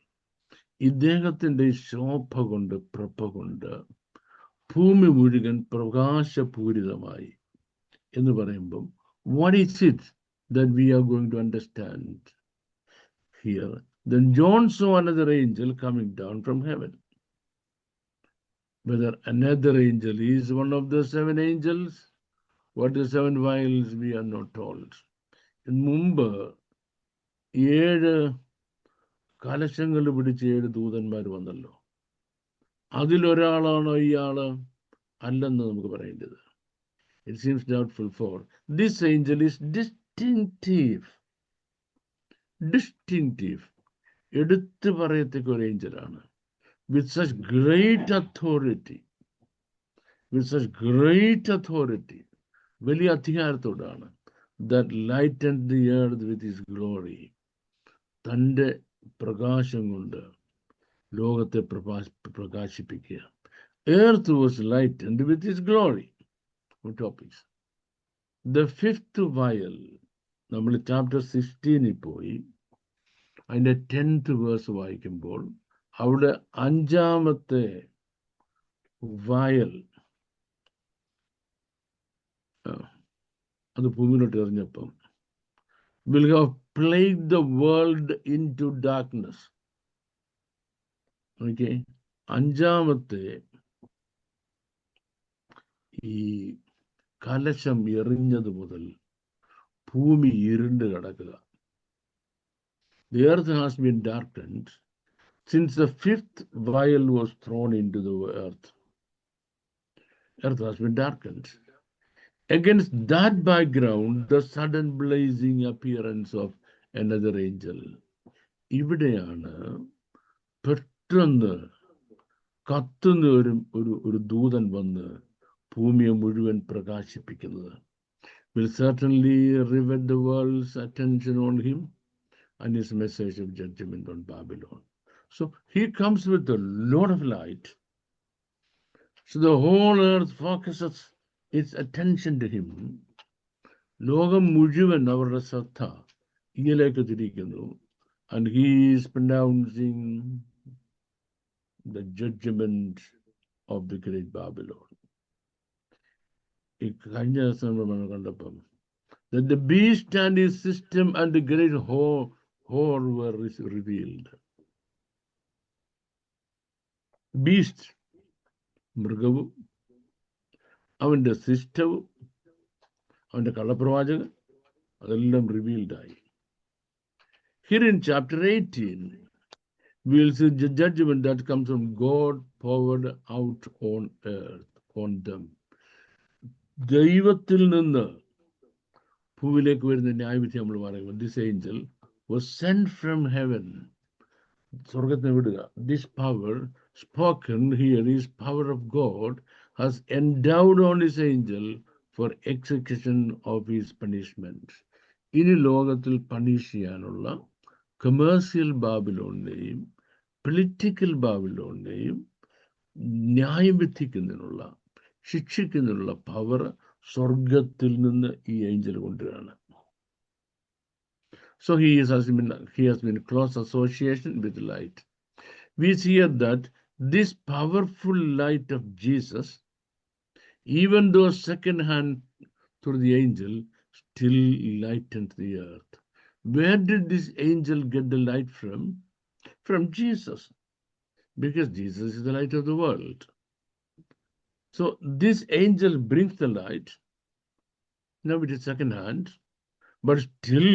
ഇദ്ദേഹത്തിന്റെ ശോഭ കൊണ്ട് പ്രഭ കൊണ്ട് ഭൂമി മുഴുവൻ പ്രകാശപൂരിതമായി എന്ന് പറയുമ്പം what is it? that we are going to understand here. Then John saw another angel coming down from heaven. Whether another angel is one of the 7 angels, what the 7 vials, we are not told. മുമ്പ് 7 കലശങ്ങൾ പിടിച്ച് 7 ദൂതന്മാർ വന്നല്ലോ. അതിലൊരാളാണോ ഇയാള്? അല്ലെന്ന് നമുക്ക് പറയേണ്ടത്. It seems doubtful, for this angel is distinctive. എടുത്തു പറയത്തക്ക ഒരു ഏഞ്ചലാണ്. With such great authority. വലിയ അധികാരത്തോടാണ്. That lightened the earth with his glory. തൻ്റെ പ്രകാശം കൊണ്ട് ലോകത്തെ പ്രകാശിപ്പിക്കുക. Earth was lightened with his glory. Topics. The 5th vial, നമ്മൾ ചാപ്റ്റർ 16 പോയി അതിൻ്റെ 10th വേഴ്സ് വായിക്കുമ്പോൾ അവിടെ 5ാമത്തെ വയൽ അത് ഭൂമിയിലോട്ട് എറിഞ്ഞപ്പം will have plagued the world into darkness. Okay, 5ാമത്തെ ഈ കലശം എറിഞ്ഞത് മുതൽ ഭൂമി ഇരുണ്ട് കിടക്കുക. The earth has been darkened since the 5th vial was thrown into the earth. Earth has been darkened. Against that background, the sudden blazing appearance of another angel. ഇവിടെയാണ് പെട്ടെന്ന് കത്തുന്ന ഒരു ദൂതൻ വന്ന് ഭൂമിയെ മുഴുവൻ പ്രകാശിപ്പിക്കുന്നത്. Will certainly rivet the world's attention on him and his message of judgment on Babylon. So he comes with a lot of light. So the whole earth focuses its attention to him. ലോകം മുഴുവൻ അവരുടെ ശ്രദ്ധ ഇങ്ങലേക്ക് തിരിക്കുന്നു. And he is pronouncing the judgment of the great Babylon. ഈ കഴിഞ്ഞ ദിവസം നമ്മൾ കണ്ടപ്പം that the beast and his system and the great whore were revealed. Beast, മൃഗവും അവൻ്റെ സിസ്റ്റവും അവൻ്റെ കള്ളപ്രവാചകൻ അതെല്ലാം റിവീൽഡായി. Here in chapter 18, we will see the judgment that comes from God poured out on earth, on them. ദൈവത്തിൽ നിന്ന് ഭൂമിയിലേക്ക് വരുന്ന ന്യായവിധി നമ്മൾ പറയുമ്പോൾ this angel was sent from heaven. സ്വർഗത്തിന് വിടുക. This power spoken here is power of God has endowed on his angel for execution of his punishment. ഇനി ലോകത്തിൽ പണിഷ് ചെയ്യാനുള്ള കമേഴ്സ്യൽ ബാബിലോണിനെയും പൊളിറ്റിക്കൽ ബാബിലോണിനെയും ന്യായം വിധിക്കുന്നതിനുള്ള ശിക്ഷിക്കുന്നതിനുള്ള പവർ സ്വർഗത്തിൽ നിന്ന് ഈ Angel കൊണ്ടുവരാണ്. So he has been close association with light. We see that this powerful light of Jesus, even though second hand through the angel, still lightened the earth. Where did this angel get the light from? From Jesus, because Jesus is the light of the world. So this angel brings the light. Now it is second hand, but still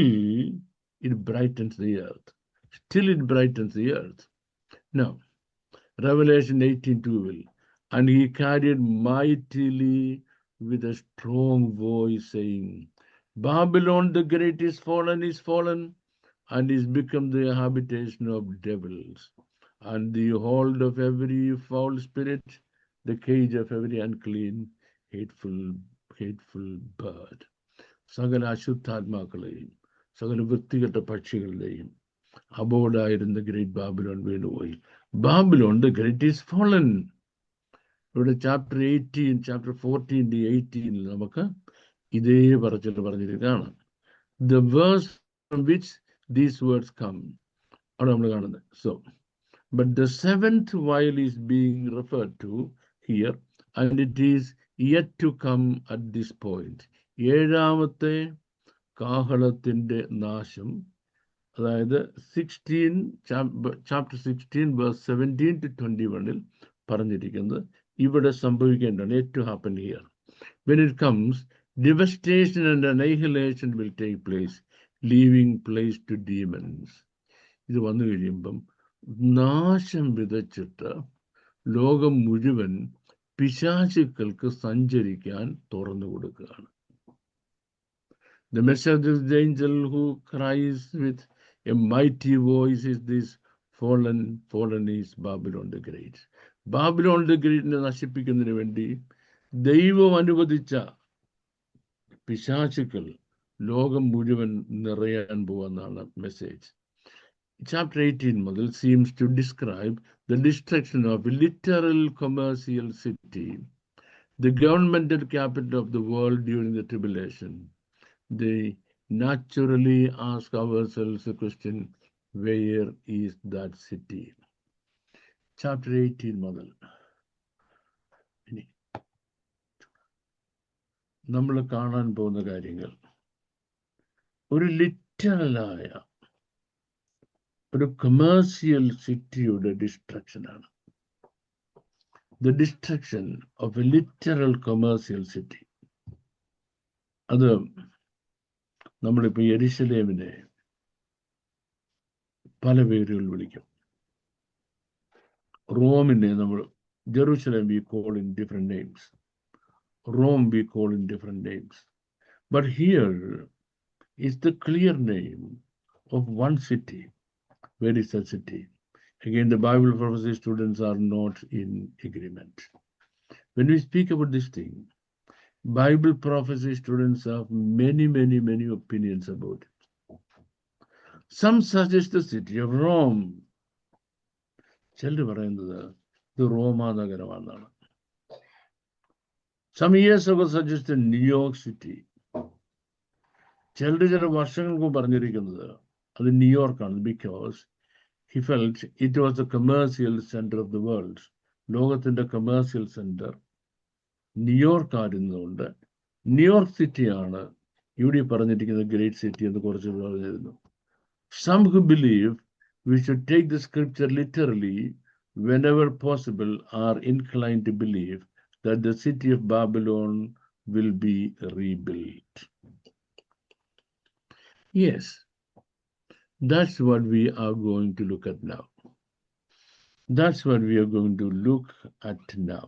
it brightens the earth. Now, Revelation 18:2 will, and he carried mightily with a strong voice, saying, Babylon the great is fallen, and is become the habitation of devils, and the hold of every foul spirit, the cage of every unclean, hateful bird. സകല അശുദ്ധാത്മാക്കളെയും സകല വൃത്തികെട്ട പക്ഷികളുടെയും അബോർഡായിരുന്ന great Babylon വീണുപോയി. Babylon the great is fallen. ഇവിടെ chapter 14 നമുക്ക് ഇതേ പറഞ്ഞിരിക്കുകയാണ്. The verse from which these words come അവിടെ നമ്മൾ കാണുന്നത്. So but the 7th vial is being referred to here, and it is yet to come at this point. 7ാമത്തെ കാഹളത്തിൻ്റെ നാശം, അതായത് chapter 16 verse 17 to 21 പറഞ്ഞിരിക്കുന്നത് ഇവിടെ സംഭവിക്കേണ്ടതാണ്. Yet to happen here. When it comes, devastation and annihilation will take place, leaving place to demons. ഇത് വന്നു കഴിയുമ്പം നാശം വിതച്ചിട്ട് ലോകം മുഴുവൻ പിശാചുക്കൾക്ക് സഞ്ചരിക്കാൻ തുറന്നു കൊടുക്കുകയാണ്. The message of the angel who cries with a mighty voice is this: fallen is Babylon the Great. Babylon the ഗ്രേറ്റിനെ നശിപ്പിക്കുന്നതിന് വേണ്ടി ദൈവം അനുവദിച്ച പിശാചുക്കൾ ലോകം മുഴുവൻ നിറയാൻ പോവെന്നാണ് മെസ്സേജ്. Chapter 18 മുതൽ seems to describe the destruction of a literal commercial city, the governmental capital of the world during the tribulation. They naturally ask ourselves the question, where is that city? Chapter 18 മുതൽ ഇനി നമ്മൾ കാണാൻ പോകുന്ന കാര്യങ്ങൾ ഒരു ലിറ്ററലായ ഒരു commercial സിറ്റിയുടെ ഡിസ്ട്രക്ഷനാണ്. The destruction of a literal commercial city. അത് നമ്മളിപ്പോൾ യെരുശലേമിനെ പല പേരുകൾ വിളിക്കും. റോമിനെ നമ്മൾ Jerusalem we call in different names. Rome we call in different names. But here is the clear name of one city. Where is that city? Again, the Bible prophecy students are not in agreement. When we speak about this thing, Bible prophecy students have many opinions about it. Some suggest the city of Rome. ചിലർ പറയുന്നത് ഇത് റോമാ നഗരമാണെന്നാണ്. Some years ago suggested New York City. ചില വർഷങ്ങൾക്ക് പറഞ്ഞിരിക്കുന്നത് അത് ന്യൂയോർക്കാണ്. Because he felt it was the commercial center of the world. ലോകത്തിന്റെ കമേഴ്സ്യൽ സെന്റർ ന്യൂയോർക്ക് ആയിരുന്നതുകൊണ്ട് ന്യൂയോർക്ക് സിറ്റിയാണ് ഇവിടെ പറഞ്ഞിരിക്കുന്ന ഗ്രേറ്റ് സിറ്റി എന്ന് കുറച്ച് പറഞ്ഞിരുന്നു. Some who believe we should take the scripture literally whenever possible are inclined to believe that the city of Babylon will be rebuilt. Yes, that's what we are going to look at now. That's what we are going to look at now.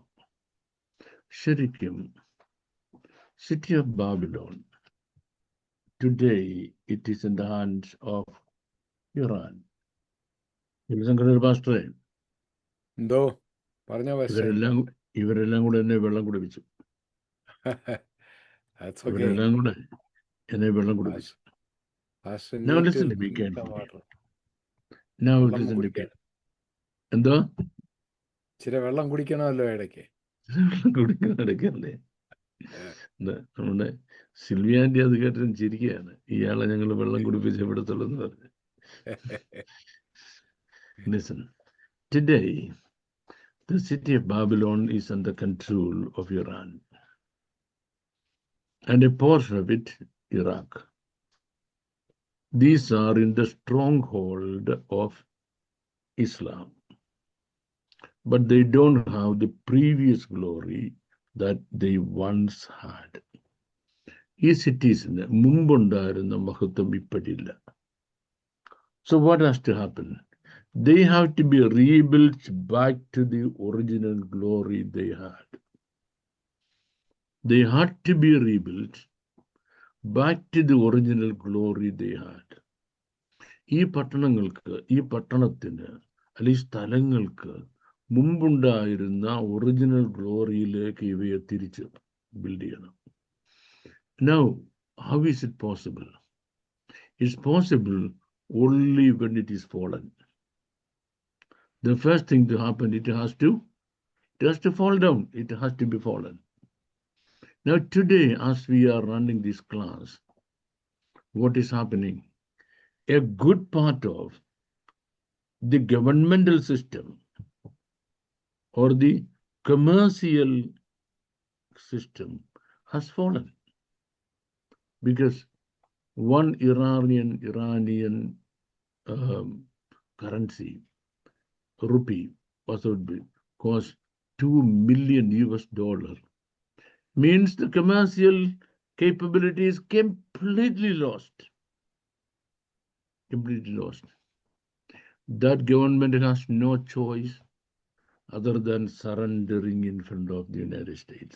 ശരിക്കും city of Babylon, today it is in the hands of Iran. പാസ്റ്ററെ, എന്തോ പറഞ്ഞോ ഇവരെല്ലാം കൂടെ എന്നെ വെള്ളം കുടിപ്പിച്ചു. ഇവരെല്ലാം കൂടെ എന്നെ വെള്ളം കുടിപ്പിച്ചു. Now listen to me carefully. Now listen to me. എന്തോ ചില വെള്ളം കുടിക്കണമല്ലോ ഇടയ്ക്ക്. വെള്ളം കുടിക്കുന്ന ഇടയ്ക്കല്ലേ. നമ്മുടെ സിൽവിയാൻ്റെ അത് കേട്ടിട്ട് ചിരിക്കുകയാണ്. ഇയാളെ ഞങ്ങൾ വെള്ളം കുടിപ്പിച്ച് വിടത്തുള്ളൂ എന്ന് പറഞ്ഞു. Listen, today the city of Babylon is under control of Iran and a portion of it, Iraq. These are in the stronghold of Islam, but they don't have the previous glory that they once had. ഈ സിറ്റീസിന് മുമ്പുണ്ടായിരുന്ന മഹത്വം ഇപ്പോഴില്ല. So what has to happen? They have to be rebuilt back to the original glory they had. They had to be rebuilt back to the original glory they had. ഈ പട്ടണങ്ങൾക്ക്, ഈ പട്ടണത്തിന് അല്ലെങ്കിൽ സ്ഥലങ്ങൾക്ക് മുമ്പുണ്ടായിരുന്ന original ഗ്ലോറിയിലേക്ക് ഇവയെ തിരിച്ച് ബിൽഡ് ചെയ്യണം. Now, how is it possible? It's possible only when it is fallen. The first thing to happen, it has to fall down. It has to be fallen. Now today, as we are running this class, what is happening? A good part of the governmental system or the commercial system has fallen, because one Iranian currency, rupee, would be cost $2 million. Means the commercial capability is completely lost. Completely lost. That government has no choice other than surrendering in front of the United States.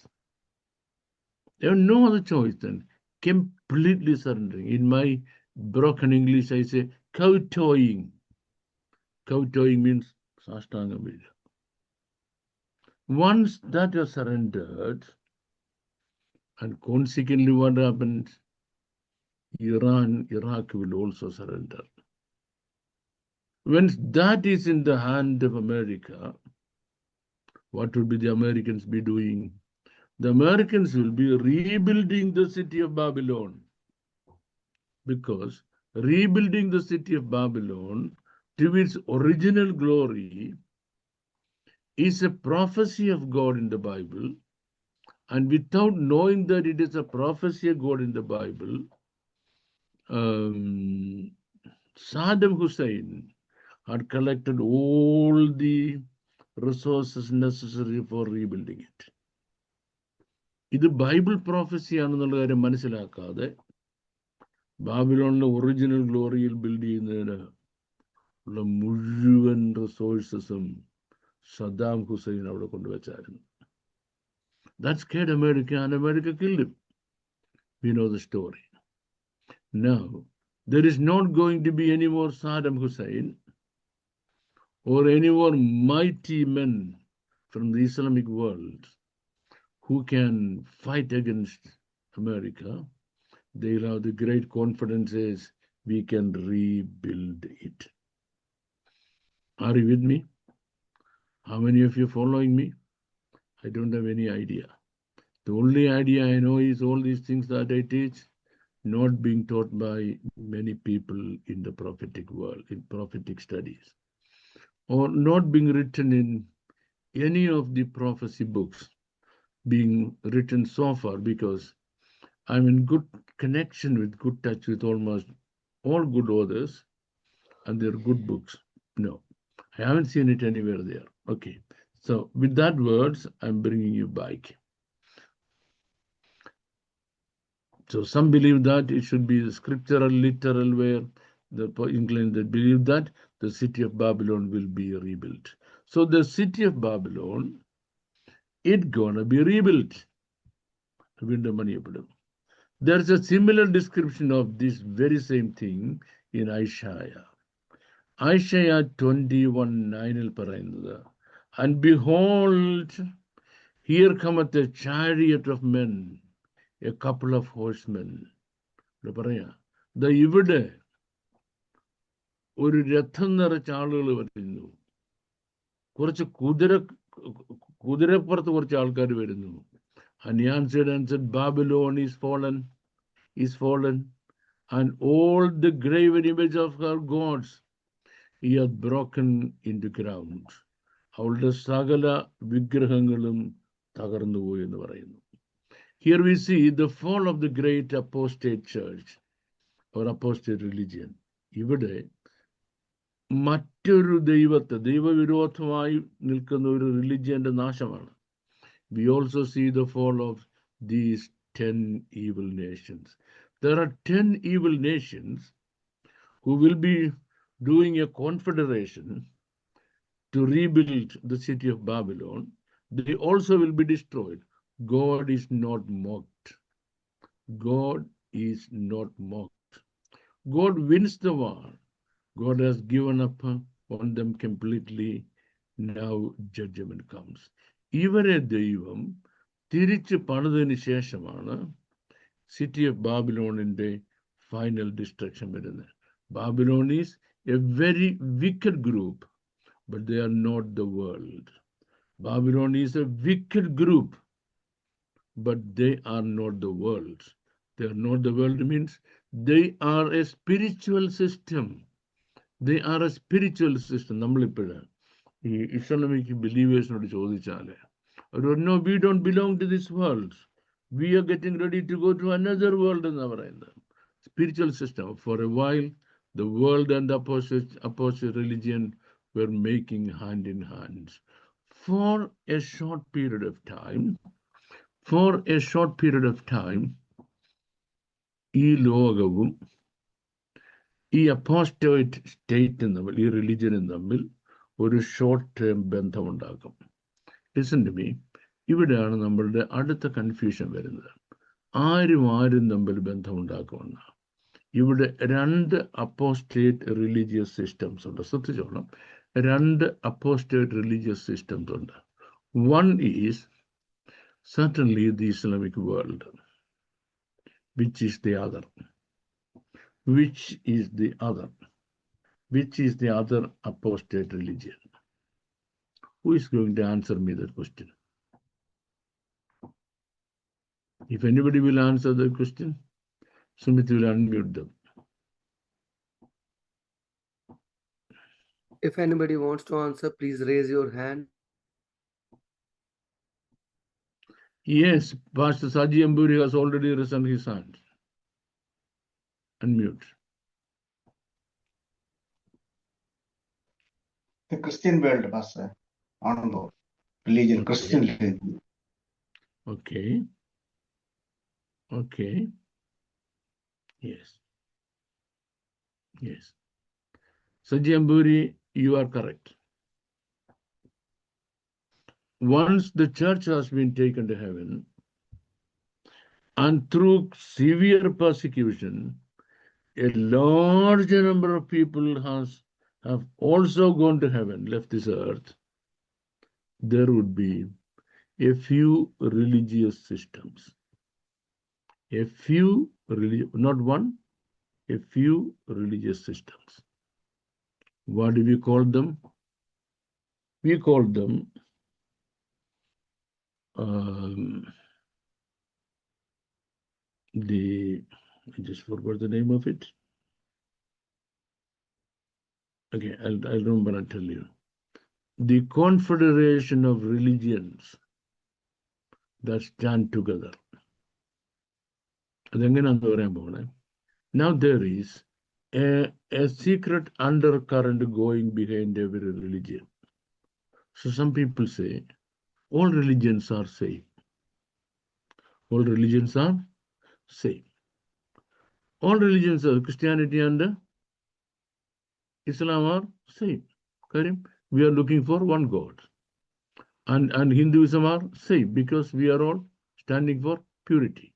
They have no other choice than completely surrendering. In my broken English, I say kowtowing. Kowtowing means sashtanga vida. Once that is surrendered, and consequently what happens? Iraq will also surrender. When that is in the hand of America, what would be the Americans be doing? The Americans will be rebuilding the city of Babylon, because rebuilding the city of Babylon to its original glory is a prophecy of God in the Bible. And without knowing that it is a prophecy of God in the Bible, Saddam Hussein had collected all the resources necessary for rebuilding it. ഇത് Bible prophecy ആണെന്നുള്ള കാര്യം മനസ്സിലാക്കാതെ ബാബിലോണിലെ original ഗ്ലോറിയിൽ build ചെയ്യുന്നതിന് ഉള്ള മുഴുവൻ റിസോഴ്സസും Saddam Hussain അവിടെ കൊണ്ടുവച്ചായിരുന്നു. That scared America, and America killed him. We know the story. Now, there is not going to be any more Saddam Hussein or any more mighty men from the Islamic world who can fight against America. They'll have the great confidence is we can rebuild it. Are you with me? How many of you following me? I don't have any idea. The only idea I know is all these things that I teach not being taught by many people in the prophetic world, in prophetic studies, or not being written in any of the prophecy books being written so far, because I'm in good connection with, good touch with almost all good authors and their good books. No, I haven't seen it anywhere there. Okay, so with that words, I'm bringing you back. So some believe that it should be scriptural, literal, where the England that believe that the city of Babylon will be rebuilt. So the city of Babylon, it's gonna be rebuilt. There's a similar description of this very same thing in Isaiah. Isaiah 21:9 പറയുന്നത്, and behold, here cometh a chariot of men, a couple of horsemen. ഇവിടെ ഒരു രഥം നിറച്ച ആളുകൾ വരുന്നു, കുറച്ച് കുതിരപ്പുറത്ത് കുറച്ച് ആൾക്കാർ വരുന്നു. And he answered and said, Babylon is fallen, and all the graven image of her gods he hath broken into ground. അവളുടെ സകല വിഗ്രഹങ്ങളും തകർന്നു പോയി എന്ന് പറയുന്നു. Here we see the fall of the great apostate church or apostate religion. ഇവിടെ മറ്റൊരു ദൈവവിരോധമായി നിൽക്കുന്ന ഒരു റിലിജിയന്റെ നാശമാണ്. We also see the fall of these 10 evil nations. There are 10 evil nations who will be doing a confederation to rebuild the city of Babylon. They also will be destroyed. God is not mocked. God is not mocked. God wins the war. God has given up on them completely. Now judgment comes. ഇവരെ ദൈവം തിരിച്ച് പണിതതിന് ശേഷമാണ് city of ബാബിലോണിന്റെ final destruction വരുന്നത്. Babylon is A very wicked group, but they are not the world. Babylon is a wicked group, but they are not the world. They are not the world means they are a spiritual system. They are a spiritual system. നമ്മളിപ്പോഴ് ഈ Islamic ബിലീവേഴ്സിനോട് ചോദിച്ചാൽ, no, we don't belong to this world. We are getting ready to go to another world എന്നാ പറയുന്നത്. spiritual system. For a while, the world and the opposite religion were making hand in hand. For a short period of time, ഈ ലോകവും ഈ apostate സ്റ്റേറ്റും തമ്മിൽ, ഈ റിലിജനും തമ്മിൽ ഒരു ഷോർട്ട് ടേം ബന്ധമുണ്ടാക്കും. ലിസൺ ടു മീ, ഇവിടെയാണ് നമ്മളുടെ അടുത്ത കൺഫ്യൂഷൻ വരുന്നത്. ആരും തമ്മിൽ ബന്ധമുണ്ടാക്കുമെന്ന്. ഇവിടെ രണ്ട് അപ്പോസ്റ്റേറ്റ് റിലീജിയസ് സിസ്റ്റംസ് ഉണ്ട്. ശ്രദ്ധിച്ചോളാം, രണ്ട് അപ്പോസ്റ്റേറ്റ് റിലീജിയസ് സിസ്റ്റംസ് ഉണ്ട്. One is certainly the Islamic world. Which is the other? Which is the other? Which is the other apostate religion? Who is going to answer me that question? If anybody will answer the question, Sumit will unmute them. If anybody wants to answer, please raise your hand. Yes, Pastor Saji Amburi has already risen his hand. Unmute. The Christian world, Pastor. Anando. Religion, Christian religion. Okay. Okay. Yes. Yes. Saji Amburi, you are correct. Once the church has been taken to heaven, and through severe persecution, a large number of people have also gone to heaven, left this earth, there would be a few religious systems. Not one, a few religious systems. What do we call them? We call them I just forgot the name of it. Okay, I'll remember and tell you. The confederation of religions that stand together. Now there is a secret undercurrent going behind every religion. So some people say, all religions are same. All religions are same. All religions are Christianity and Islam are same. Karim, we are looking for one God. And Hinduism are same because we are all standing for purity.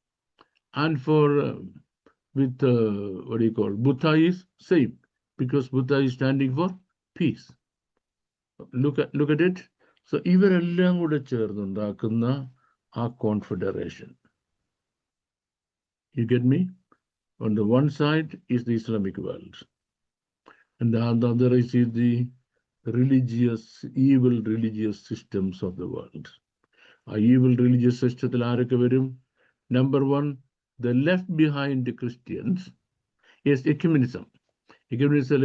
And for what do you call, Buddha is same because Buddha is standing for peace. Look at it. So ഇവരെല്ലാം കൂടെ ചേർന്നുണ്ടാക്കുന്ന ആ confederation. You get me? On the one side is the Islamic world, and on the other is the evil religious systems of the world. A evil religious system ആരൊക്കെ വരും? Number one, the left behind the Christians is ecumenism. Ecumenism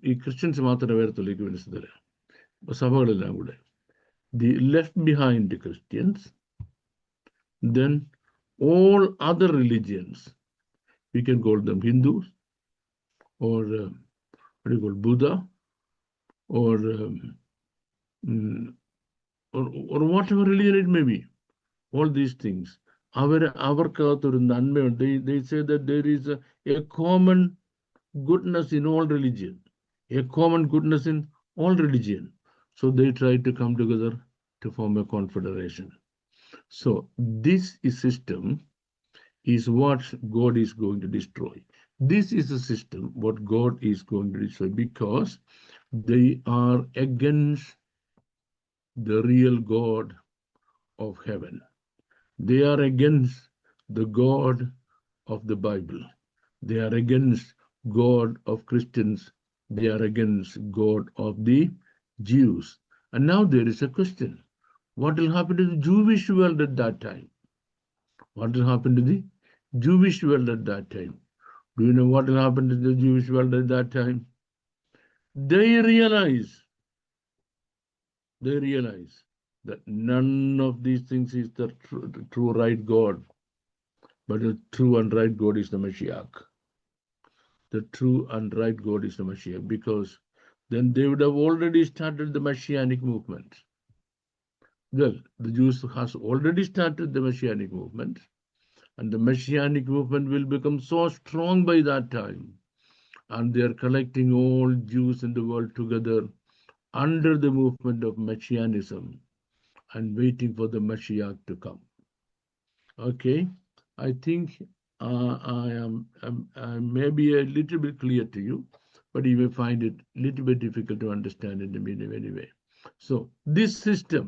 ഈ Christians മാത്രമേ വരത്തുള്ളൂ. ecumenism സഭകളെല്ലാം കൂടെ. The left behind the Christians, then all other religions, we can call them Hindus or what do you call, Buddha or whatever religion it may be. All these things. They say that there is a common goodness in all religion. A common goodness in all religion. So they try to come together to form a confederation. So this system is what God is going to destroy. This is a system what God is going to destroy because they are against the real God of heaven. They are against the God of the Bible. They are against God of Christians. They are against God of the Jews. And now there is a question. What will happen to the Jewish world at that time? What will happen to the Jewish world at that time? Do you know what will happen to the Jewish world at that time? They realize that none of these things is the true right God. But the true and right God is the Mashiach. The true and right God is the Mashiach, because then they would have already started the Messianic movement. Well, the Jews has already started the Messianic movement, and the Messianic movement will become so strong by that time. And they are collecting all Jews in the world together under the movement of Messianism and waiting for the Mashiach to come. Okay, I think I may be a little bit clear to you, but you may find it a little bit difficult to understand in the meaning anyway. So this system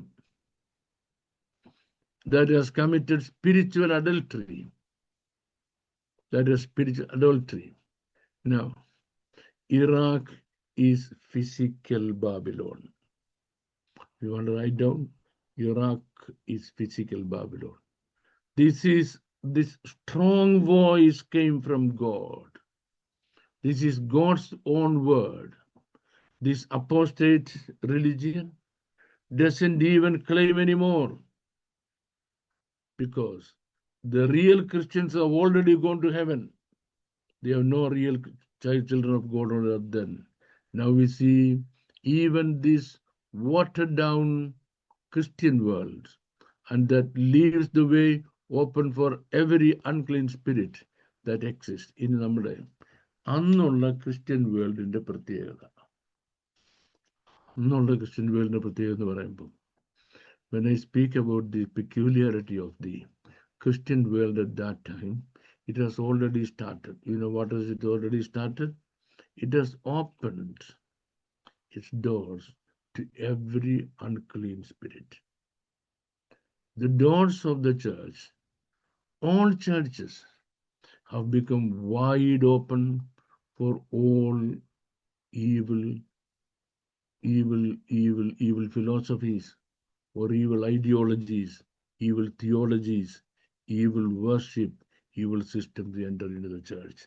that has committed spiritual adultery, Now, Iraq is physical Babylon. You want to write down? Iraq is physical Babylon. This strong voice came from God. This is God's own word. This apostate religion doesn't even claim anymore, because the real Christians have already gone to heaven. They have no real children of God on earth then. Now we see even this watered down Christian world, and that leaves the way open for every unclean spirit that exists in നമ്മുടെ അന്നുള്ള Christian വേൾഡിന്റെ പ്രത്യേകത. അന്നുള്ള Christian വേൾഡിന്റെ പ്രത്യേകത എന്ന് പറയുമ്പോൾ, when I speak about the peculiarity of the Christian world at that time, it has already started. You know what has it already started? It has opened its doors to every unclean spirit. The doors of the church, all churches, have become wide open for all evil philosophies or evil ideologies, evil theologies, evil worship, evil systems enter into the church.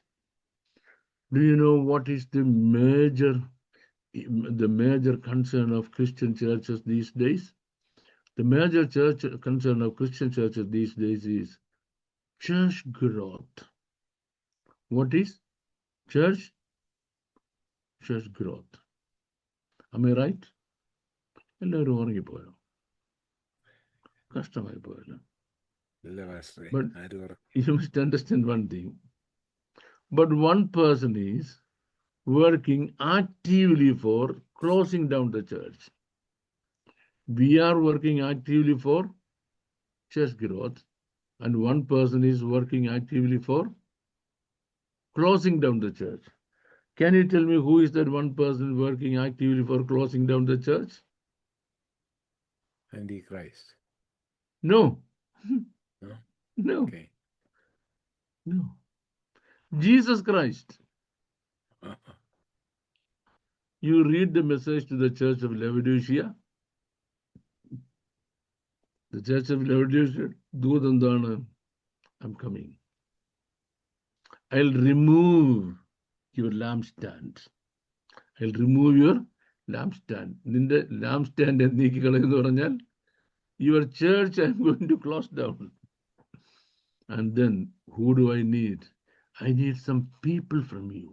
Do you know what is the major concern of Christian churches these days? The major concern of Christian churches these days is church growth. What is church growth? Am I right? എല്ലാവരും ഉറങ്ങിപ്പോയോ? കഷ്ടമായി പോയല്ലോ. But you must understand one thing. But one person is working actively for closing down the church. We are working actively for church growth, and one person is working actively for closing down the church. Can you tell me who is that one person working actively for closing down the church? Antichrist. No. No? No. Okay. No. Jesus Christ. You read the message to the church of Laodicea. The church of Laodicea, I'm coming. I'll remove your lampstand. I'll remove your lampstand. Ninde lampstand എന്നീക്കി കളയെന്ന് പറഞ്ഞാൽ, your church I'm going to close down. And then who do I need? I need some people from you.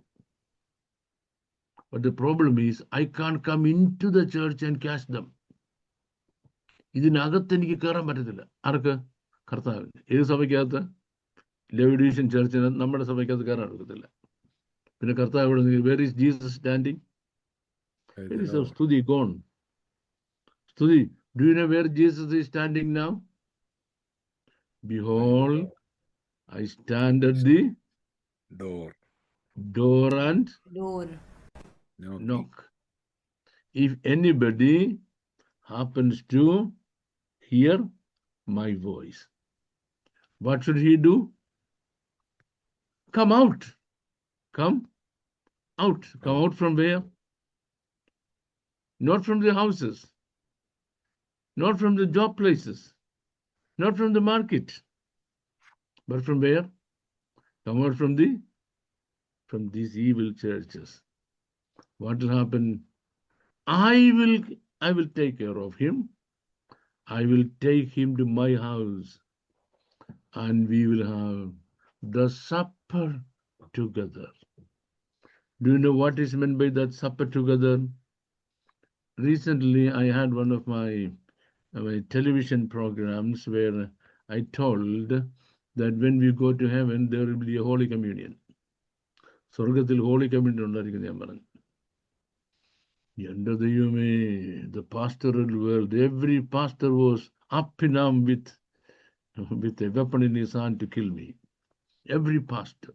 But the problem is I can't come into the church and catch them. ഇതിനകത്ത് എനിക്ക് കയറാൻ പറ്റത്തില്ല. ആർക്ക്? കർത്താവിന്. ഏത് സഭയ്ക്കകത്ത്? ലെവിഡീഷ്യൻ ചർച്ചിന് നമ്മുടെ സഭയ്ക്കകത്ത് കയറാൻ ഒക്കത്തില്ല. പിന്നെ കർത്താവ് ഇവിടെ നിന്ന്, where is Jesus standing? Where is Stuti gone? Stuti, do you know where Jesus is standing now? Behold, I stand at the door and knock. If anybody happens to hear my voice, what should he do? Come out. Come out. Come out from where? Not from the houses, not from the job places, not from the market, but from where? Come out from these evil churches. What will happen? I will take care of him. I will take him to my house, and we will have the supper together. Do you know what is meant by that supper together? Recently, I had one of my television programs where I told that when we go to heaven, there will be a Holy Communion. സ്വർഗത്തിൽ holy communion ഉണ്ടായിരിക്കും ഞാൻ പറഞ്ഞു. എൻ്റെ ദൈവമേ, the pastoral world, every pastor was up in arm with a weapon in his hand to kill me. Every pastor.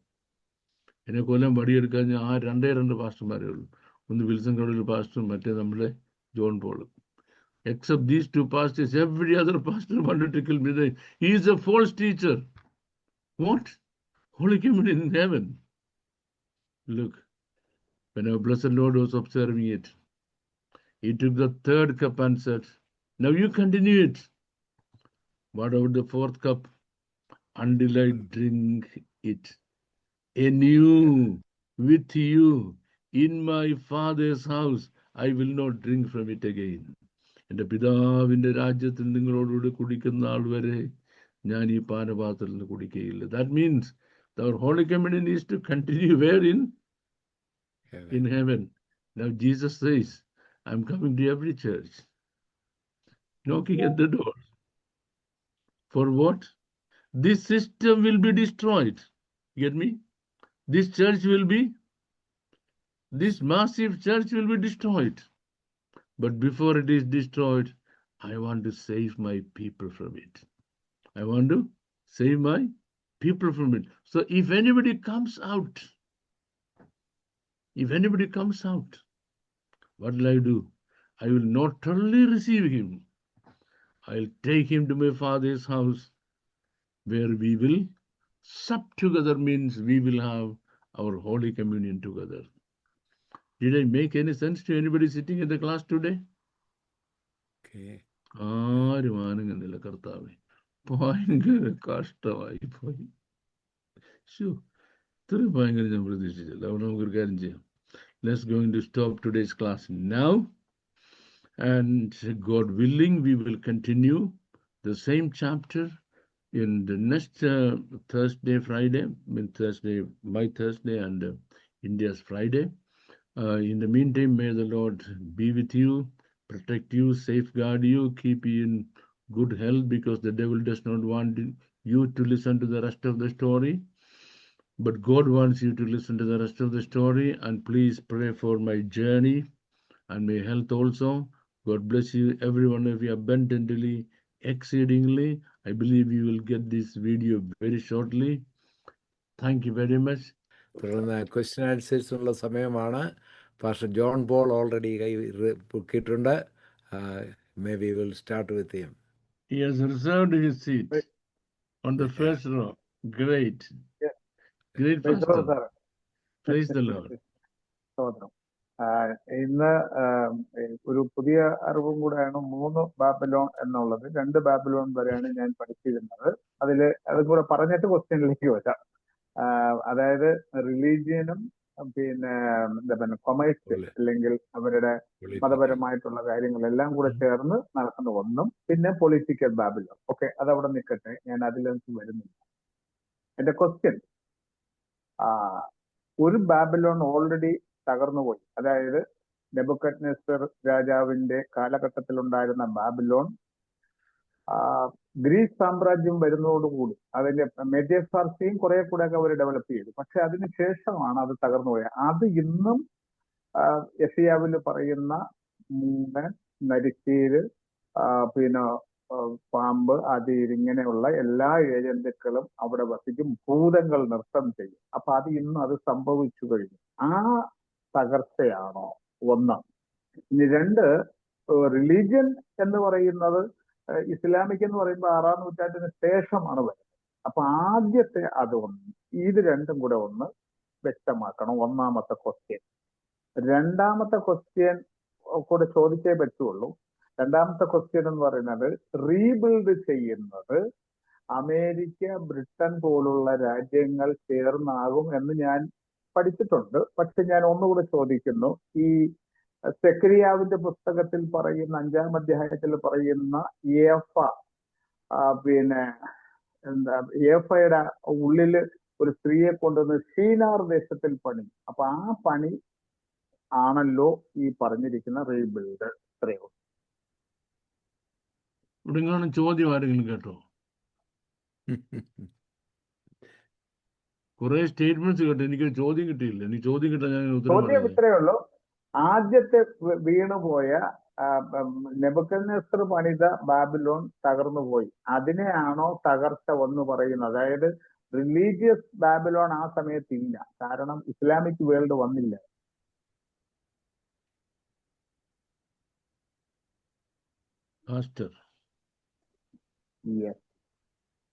എന്നെ കൊല്ലം വടിയെടുക്കാൻ ആ രണ്ട് പാസ്റ്റർമാരേ ഉള്ളൂ. ഒന്ന് വിൽസൺ കടലിൽ പാസ്റ്ററും മറ്റേ നമ്മുടെ John പോളും. Except these two pastors, every other pastor wanted to kill me. He is a false teacher. What? Holy Communion in heaven. Look, when our blessed Lord was observing it, he took the third cup and said, now you continue it. What about the fourth cup? Until I drink it anew with you in my Father's house, I will not drink from it again. എൻ്റെ പിതാവിൻ്റെ രാജ്യത്തിൽ നിങ്ങളോടുകൂടി കുടിക്കുന്ന ആൾ വരെ ഞാൻ ഈ പാനപാത്രത്തിൽ നിന്ന് കുടിക്കുകയില്ല. That means our Holy Communion is to continue where in heaven. Now Jesus says, I'm coming to every church, knocking at the door. For what? This system will be destroyed. Get me? This massive church will be destroyed. But before it is destroyed, I want to save my people from it. I want to save my people from it. So if anybody comes out, what will I do? I will not only receive him, I'll take him to my Father's house, where we will sup together, means we will have our Holy Communion together. Did I make any sense to anybody sitting in the class today? Okay. ആരും ആനങ്ങുന്നില്ല കർത്താവേ, ഭയങ്കര കഷ്ടമായി പോയി. ഇത്രയും ഭയങ്കര ഞാൻ പ്രതീക്ഷിച്ചില്ല. അവിടെ നമുക്കൊരു കാര്യം ചെയ്യാം. Let's going to stop today's class now, and God willing, we will continue the same chapter in the next Thursday, Friday, my Thursday and India's Friday. In the meantime, may the Lord be with you, protect you, safeguard you, keep you in good health, because the devil does not want you to listen to the rest of the story. But God wants you to listen to the rest of the story, and please pray for my journey and my health also. God bless you, every one of you, abundantly, exceedingly. I believe you will get this video very shortly. Thank you very much. തുടർന്ന് question ആൻസേഴ്സിനുള്ള സമയമാണ്. Pastor John Paul already കൈ പൊക്കിയിട്ടുണ്ട്. May we will start with him. He has reserved his seat on the first row. Great. Great pastor. Praise the Lord. ഇന്ന് ഒരു പുതിയ അറിവും കൂടെയാണ് 3 ബാബിലോൺ എന്നുള്ളത്. 2 ബാബിലോൺ വരെയാണ് ഞാൻ പഠിച്ചിരുന്നത്. അതും കൂടെ പറഞ്ഞിട്ട് ക്വസ്റ്റ്യനിലേക്ക് വരാം. അതായത് റിലീജിയനും പിന്നെ കൊമേഴ്സ് അല്ലെങ്കിൽ അവരുടെ മതപരമായിട്ടുള്ള കാര്യങ്ങളെല്ലാം കൂടെ ചേർന്ന് നടക്കുന്ന ഒന്നും, പിന്നെ പൊളിറ്റിക്കൽ ബാബിലോൺ. ഓക്കെ, അതവിടെ നിൽക്കട്ടെ, ഞാൻ അതിലേക്ക് വരുന്നില്ല. എന്റെ ക്വസ്റ്റ്യൻ, ഒരു ബാബിലോൺ ഓൾറെഡി തകർന്നുപോയി. അതായത് നെബൂഖദ്നേസർ രാജാവിന്റെ കാലഘട്ടത്തിലുണ്ടായിരുന്ന ബാബിലോൺ ഗ്രീസ് സാമ്രാജ്യം വരുന്നതോടുകൂടി അതിന്റെ മെഡിയസ് പാർസിയും കുറെ കൂടെ ഒക്കെ അവർ ഡെവലപ്പ് ചെയ്തു. പക്ഷെ അതിനുശേഷമാണ് അത് തകർന്നുപോയത്. അത് ഇന്നും യെശയ്യാവിൽ പറയുന്ന മൂങ്ങൻ, നരിച്ചീര്, പിന്നെ പാമ്പ്, ഇങ്ങനെയുള്ള എല്ലാ ഏജന്റുക്കളും അവിടെ വസിക്കും. ഭൂതങ്ങൾ നൃത്തം ചെയ്യും. അപ്പൊ അത് ഇന്നും അത് സംഭവിച്ചു കഴിഞ്ഞു. ആ തകർച്ചയാണോ? ഒന്ന്. ഇനി 2, റിലീജിയൻ എന്ന് പറയുന്നത് ഇസ്ലാമിക് എന്ന് പറയുമ്പോൾ 6-ാം നൂറ്റാണ്ടിന് ശേഷമാണ് വരുന്നത്. അപ്പൊ ആദ്യത്തെ അതൊന്ന്, ഇത് രണ്ടും കൂടെ ഒന്ന് വ്യക്തമാക്കണം. ഒന്നാമത്തെ ക്വസ്റ്റ്യൻ. രണ്ടാമത്തെ ക്വസ്റ്റ്യൻ കൂടെ ചോദിച്ചേ പറ്റുള്ളൂ. രണ്ടാമത്തെ ക്വസ്റ്റ്യൻ എന്ന് പറയുന്നത്, റീബിൽഡ് ചെയ്യുന്നത് അമേരിക്ക, ബ്രിട്ടൻ പോലുള്ള രാജ്യങ്ങൾ ചേർന്നാകും എന്ന് ഞാൻ പഠിച്ചിട്ടുണ്ട്. പക്ഷെ ഞാൻ ഒന്നുകൂടെ ചോദിക്കുന്നു, ഈ സെക്കരിയാവിന്റെ പുസ്തകത്തിൽ പറയുന്ന 5-ാം അധ്യായത്തിൽ പറയുന്ന ഏഫ, പിന്നെ ഏഫയുടെ ഉള്ളില് ഒരു സ്ത്രീയെ കൊണ്ടുവന്ന് ഷീനാർ ദേശത്തിൽ പണി. അപ്പൊ ആ പണി ആണല്ലോ ഈ പറഞ്ഞിരിക്കുന്ന റീബിൽഡ്. ഇത്രയോ. ഇവിടെ എങ്ങാനും ചോദ്യം ആരെങ്കിലും കേട്ടോ? കുറെ സ്റ്റേറ്റ്മെന്റ്സ് കേട്ടോ, എനിക്ക് ചോദ്യം കിട്ടിയില്ല. എനിക്ക് ചോദ്യം കിട്ടാൻ ഞാൻ ഉത്തരം ചോദ്യം പറയാം. ഇത്രയേ ഉള്ളൂ. ആദ്യത്തെ വീണുപോയ നെബൂഖദ്നേസർ പണിത ബാബിലോൺ തകർന്നു പോയി. അതിനെയാണോ തകർച്ച വന്നു പറയുന്നത്? അതായത് റിലീജിയസ് ബാബിലോൺ ആ സമയത്ത് ഇല്ല, കാരണം ഇസ്ലാമിക് വേൾഡ് വന്നില്ല. Pastor, Yes.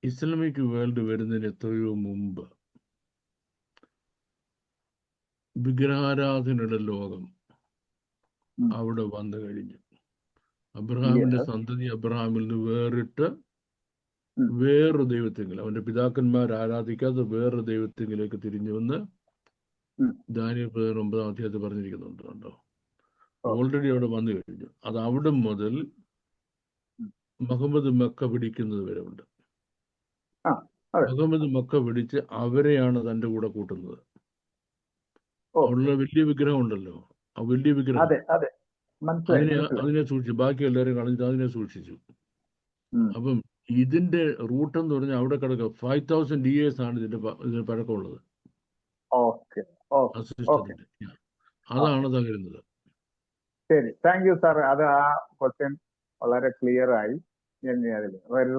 ഇസ്ലാമിക് വേൾഡ് വരുന്നതിന് എത്രയോ മുമ്പ് വിഗ്രഹാരാധനയുടെ ലോകം അവിടെ വന്നു കഴിഞ്ഞു. അബ്രഹാമിന്റെ Yes. സന്തതി അബ്രഹാമിൽ നിന്ന് വേറിട്ട് വേറൊരു ദൈവത്തെങ്കിൽ, അവന്റെ പിതാക്കന്മാർ ആരാധിക്കാത്ത വേറൊരു ദൈവത്തെങ്കിലേക്ക് തിരിഞ്ഞു വന്ന് ദാനിയേൽ 9-ാം അധ്യായത്തിൽ പറഞ്ഞിരിക്കുന്നുണ്ട് കേട്ടോ. ഓൾറെഡി അവിടെ വന്നു കഴിഞ്ഞു. അത് അവിടെ മുതൽ മുഹമ്മദ് മക്ക പിടിക്കുന്നത് വരെ ഉണ്ട്. മുഹമ്മദ് മക്ക പിടിച്ച് അവരെയാണ് തന്റെ കൂടെ കൂട്ടുന്നത്. അവിടെയുള്ള വലിയ വിഗ്രഹം ഉണ്ടല്ലോ, ആ വലിയ വിഗ്രഹം അതിനെ സൂക്ഷിച്ചു. ബാക്കി എല്ലാവരും കളഞ്ഞിട്ട് അതിനെ സൂക്ഷിച്ചു. അപ്പം ഇതിന്റെ റൂട്ട് എന്ന് പറഞ്ഞാൽ അവിടെ കിടക്കുക 5000 years ആണ് ഇതിന് പഴക്കമുള്ളത്. അതാണ് തകരുന്നത്. ശരി, താങ്ക് യു സാർ. അത് ആ ക്വസ്റ്റ്യൻ വളരെ ക്ലിയർ ആയി.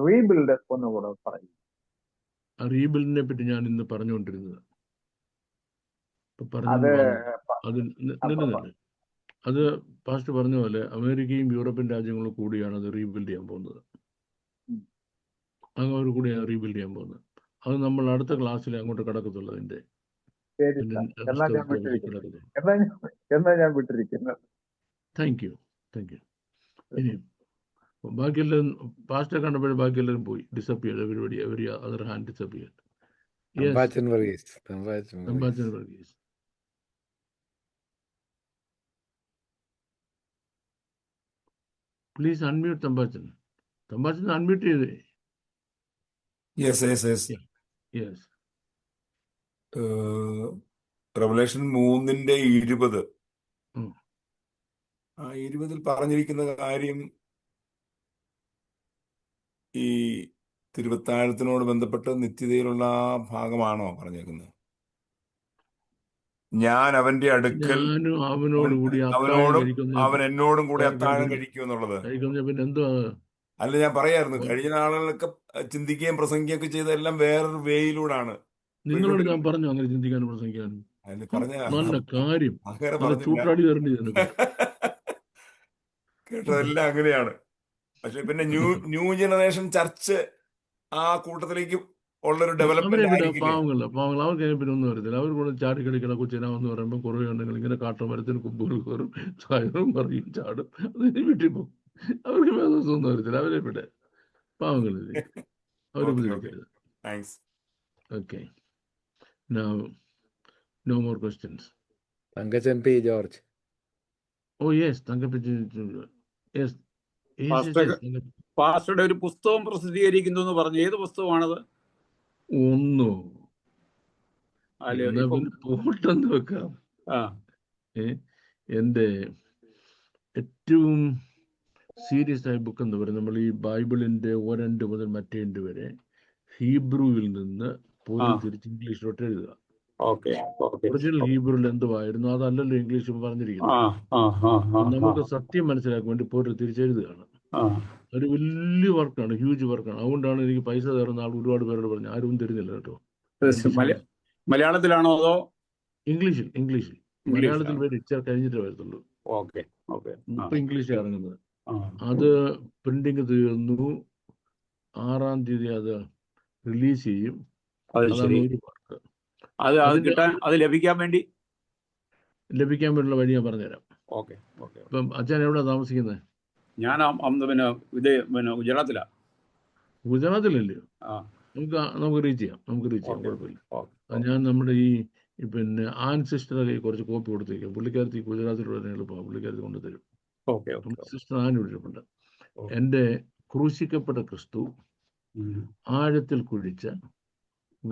റീബിൽഡ് ഒന്നുകൂടെ പറയും. റീബിൽഡിനെ പറ്റി ഞാൻ ഇന്ന് പറഞ്ഞുകൊണ്ടിരുന്നത്. അത് പാസ്റ്റ് പറഞ്ഞ പോലെ അമേരിക്കയും യൂറോപ്യൻ രാജ്യങ്ങളും കൂടിയാണ് അത് റീബിൽഡ് ചെയ്യാൻ പോകുന്നത്. അങ്ങനെ കൂടിയാണ് റീബിൽഡ് ചെയ്യാൻ പോകുന്നത്. അത് നമ്മൾ അടുത്ത ക്ലാസ്സിൽ അങ്ങോട്ട് കിടക്കത്തുള്ളൂ. അതിന്റെ താങ്ക് യു. ഇനി ബാക്കിയെല്ലാം പാസ്റ്റർ കണ്ടപ്പോഴും ബാക്കിയെല്ലാവരും പോയി, disappear. Every other hand disappear. Please unmute Tambachan. Tambachan, unmute ചെയ്തേ. Yes. Yes. റെവലേഷൻ 3:20. ആ 20 പറഞ്ഞിരിക്കുന്ന കാര്യം ഈ തിരുവത്താഴത്തിനോട് ബന്ധപ്പെട്ട് നിത്യതയിലുള്ള ആ ഭാഗമാണോ പറഞ്ഞേക്കുന്നത്? ഞാൻ അവന്റെ അടുക്കൽ അവൻ എന്നോടും കൂടി അത്താഴം കഴിക്കും എന്നുള്ളത്. അല്ല, ഞാൻ പറയായിരുന്നു, കഴിഞ്ഞ നാളുകളൊക്കെ ചിന്തിക്കുകയും പ്രസംഗിക്കുകയൊക്കെ ചെയ്തെല്ലാം വേറൊരു വേയിലൂടാണ്. നിങ്ങളോട് ഞാൻ പറഞ്ഞു അങ്ങനെ ചിന്തിക്കാനും പ്രസംഗിക്കാനും. നല്ല കാര്യം. കേട്ടതെല്ലാം അങ്ങനെയാണ്. പക്ഷെ പിന്നെ ന്യൂ ജനറേഷൻ ചർച്ച് ആ കൂട്ടത്തിലേക്ക് ഉള്ളൊരു ഡെവലപ്മെന്റ് പാവങ്ങൾ അവർക്ക് പിന്നെ ഒന്നും വരത്തില്ല. അവർ കൂടെ ചാടി കളിക്കണ കൊച്ചിനാവെന്ന് പറയുമ്പോൾ കുറേ ഉണ്ടെങ്കിൽ ഇങ്ങനെ കാട്ടുമരത്തിന് കുമ്പുകൾ കയറും, സ്വയവും പറയും, ചാടും, അതിന് വീട്ടിൽ പോകും. അവർക്ക് ഒന്നും വരത്തില്ല. അവരെ ഇവിടെ പാവങ്ങളില്ലേ, അവർ ഉപദ്രവിക്കരുത്. Okay, no more questions. Thankachan P George. Oh yes, yes. പാസ്റ്ററുടെ ഒരു പുസ്തകം പ്രസിദ്ധീകരിക്കുന്നു എന്ന് പറഞ്ഞു. ഏത് പുസ്തകമാണത്? പോട്ടെന്ന് വെക്കാം. എന്റെ ഏറ്റവും സീരിയസ് ആയ ബുക്ക് എന്ന് പറയുന്നത്, നമ്മൾ ഈ ബൈബിളിന്റെ ഒരെണ്ട് മുതൽ മറ്റേ എൻഡ് വരെ ഹീബ്രുവിൽ നിന്ന് പോലും തിരിച്ച് ഇംഗ്ലീഷിലോട്ട് എഴുതുക. ഒറിജിനൽ ഹീബ്രുവിൽ എന്തുവായിരുന്നു അതല്ലല്ലോ ഇംഗ്ലീഷ് പറഞ്ഞിരിക്കുന്നത്. നമുക്ക് സത്യം മനസ്സിലാക്കാൻ വേണ്ടി പോലും തിരിച്ചെഴുതുകയാണ്. ഒരു വലിയ വർക്കാണ്, ഹ്യൂജ് വർക്കാണ്. അതുകൊണ്ടാണ് എനിക്ക് പൈസ തരുന്ന ആൾ ഒരുപാട് പേരോട് പറഞ്ഞു. ആരും തരുന്നില്ല കേട്ടോ. മലയാളത്തിലാണോ അതോ ഇംഗ്ലീഷിൽ? മലയാളത്തിൽ വരെ ഇച്ചിരി കഴിഞ്ഞിട്ടേ വരത്തുള്ളൂ. ഇപ്പൊ ഇംഗ്ലീഷിൽ ഇറങ്ങുന്നത്. അത് പ്രിന്റിങ് തീർന്നു, 6-ാം തീയതി അത് റിലീസ് ചെയ്യും. അതാണ് ഒരു വർക്ക്. അത് ലഭിക്കാൻ വേണ്ടിയുള്ള വഴി ഞാൻ പറഞ്ഞുതരാം. ഇപ്പം അച്ഛൻ എവിടെ താമസിക്കുന്നത്? ഞാൻ ഗുജറാത്തിലാ. ഗുജറാത്തിലല്ലേ? നമുക്ക് റീച്ച് ചെയ്യാം, കുഴപ്പമില്ല. ഞാൻ നമ്മുടെ ഈ പിന്നെ ആൻ സിസ്റ്ററെ കുറച്ച് കോപ്പി കൊടുത്തേക്കും. പുള്ളിക്കാരത്തി ഗുജറാത്തിലുള്ള എളുപ്പമാണ്, പുള്ളിക്കാരത്തി കൊണ്ടുതരും. സിസ്റ്റർ ആൻ വിളിച്ചിട്ടുണ്ട്. എൻ്റെ ക്രൂശിക്കപ്പെട്ട ക്രിസ്തു ആഴത്തിൽ കുഴിച്ച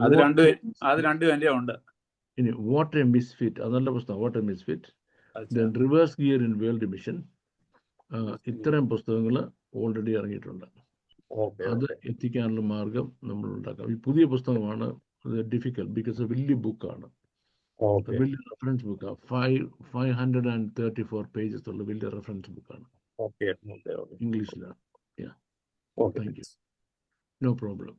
അത് രണ്ടും എൻ്റെ ഉണ്ട്. ഇനി വാട്ട് എ മിസ്ഫിറ്റ്, അത് നല്ല പുസ്തകം, what A misfit. Then reverse gear in world mission. ഇത്തരം പുസ്തകങ്ങൾ ഓൾറെഡി ഇറങ്ങിയിട്ടുണ്ട്. അത് എത്തിക്കാനുള്ള മാർഗം നമ്മൾ ഉണ്ടാക്കാം. ഈ പുതിയ പുസ്തകമാണ്, അത് ഡിഫിക്കൽട്ട് ബിക്കോസ് വലിയ ബുക്കാണ്, വലിയ റെഫറൻസ് ബുക്കാണ്. 534 പേജസ് ഉള്ള വലിയ റെഫറൻസ് ബുക്കാണ്, ഇംഗ്ലീഷിലാണ്. Thank you. No problem.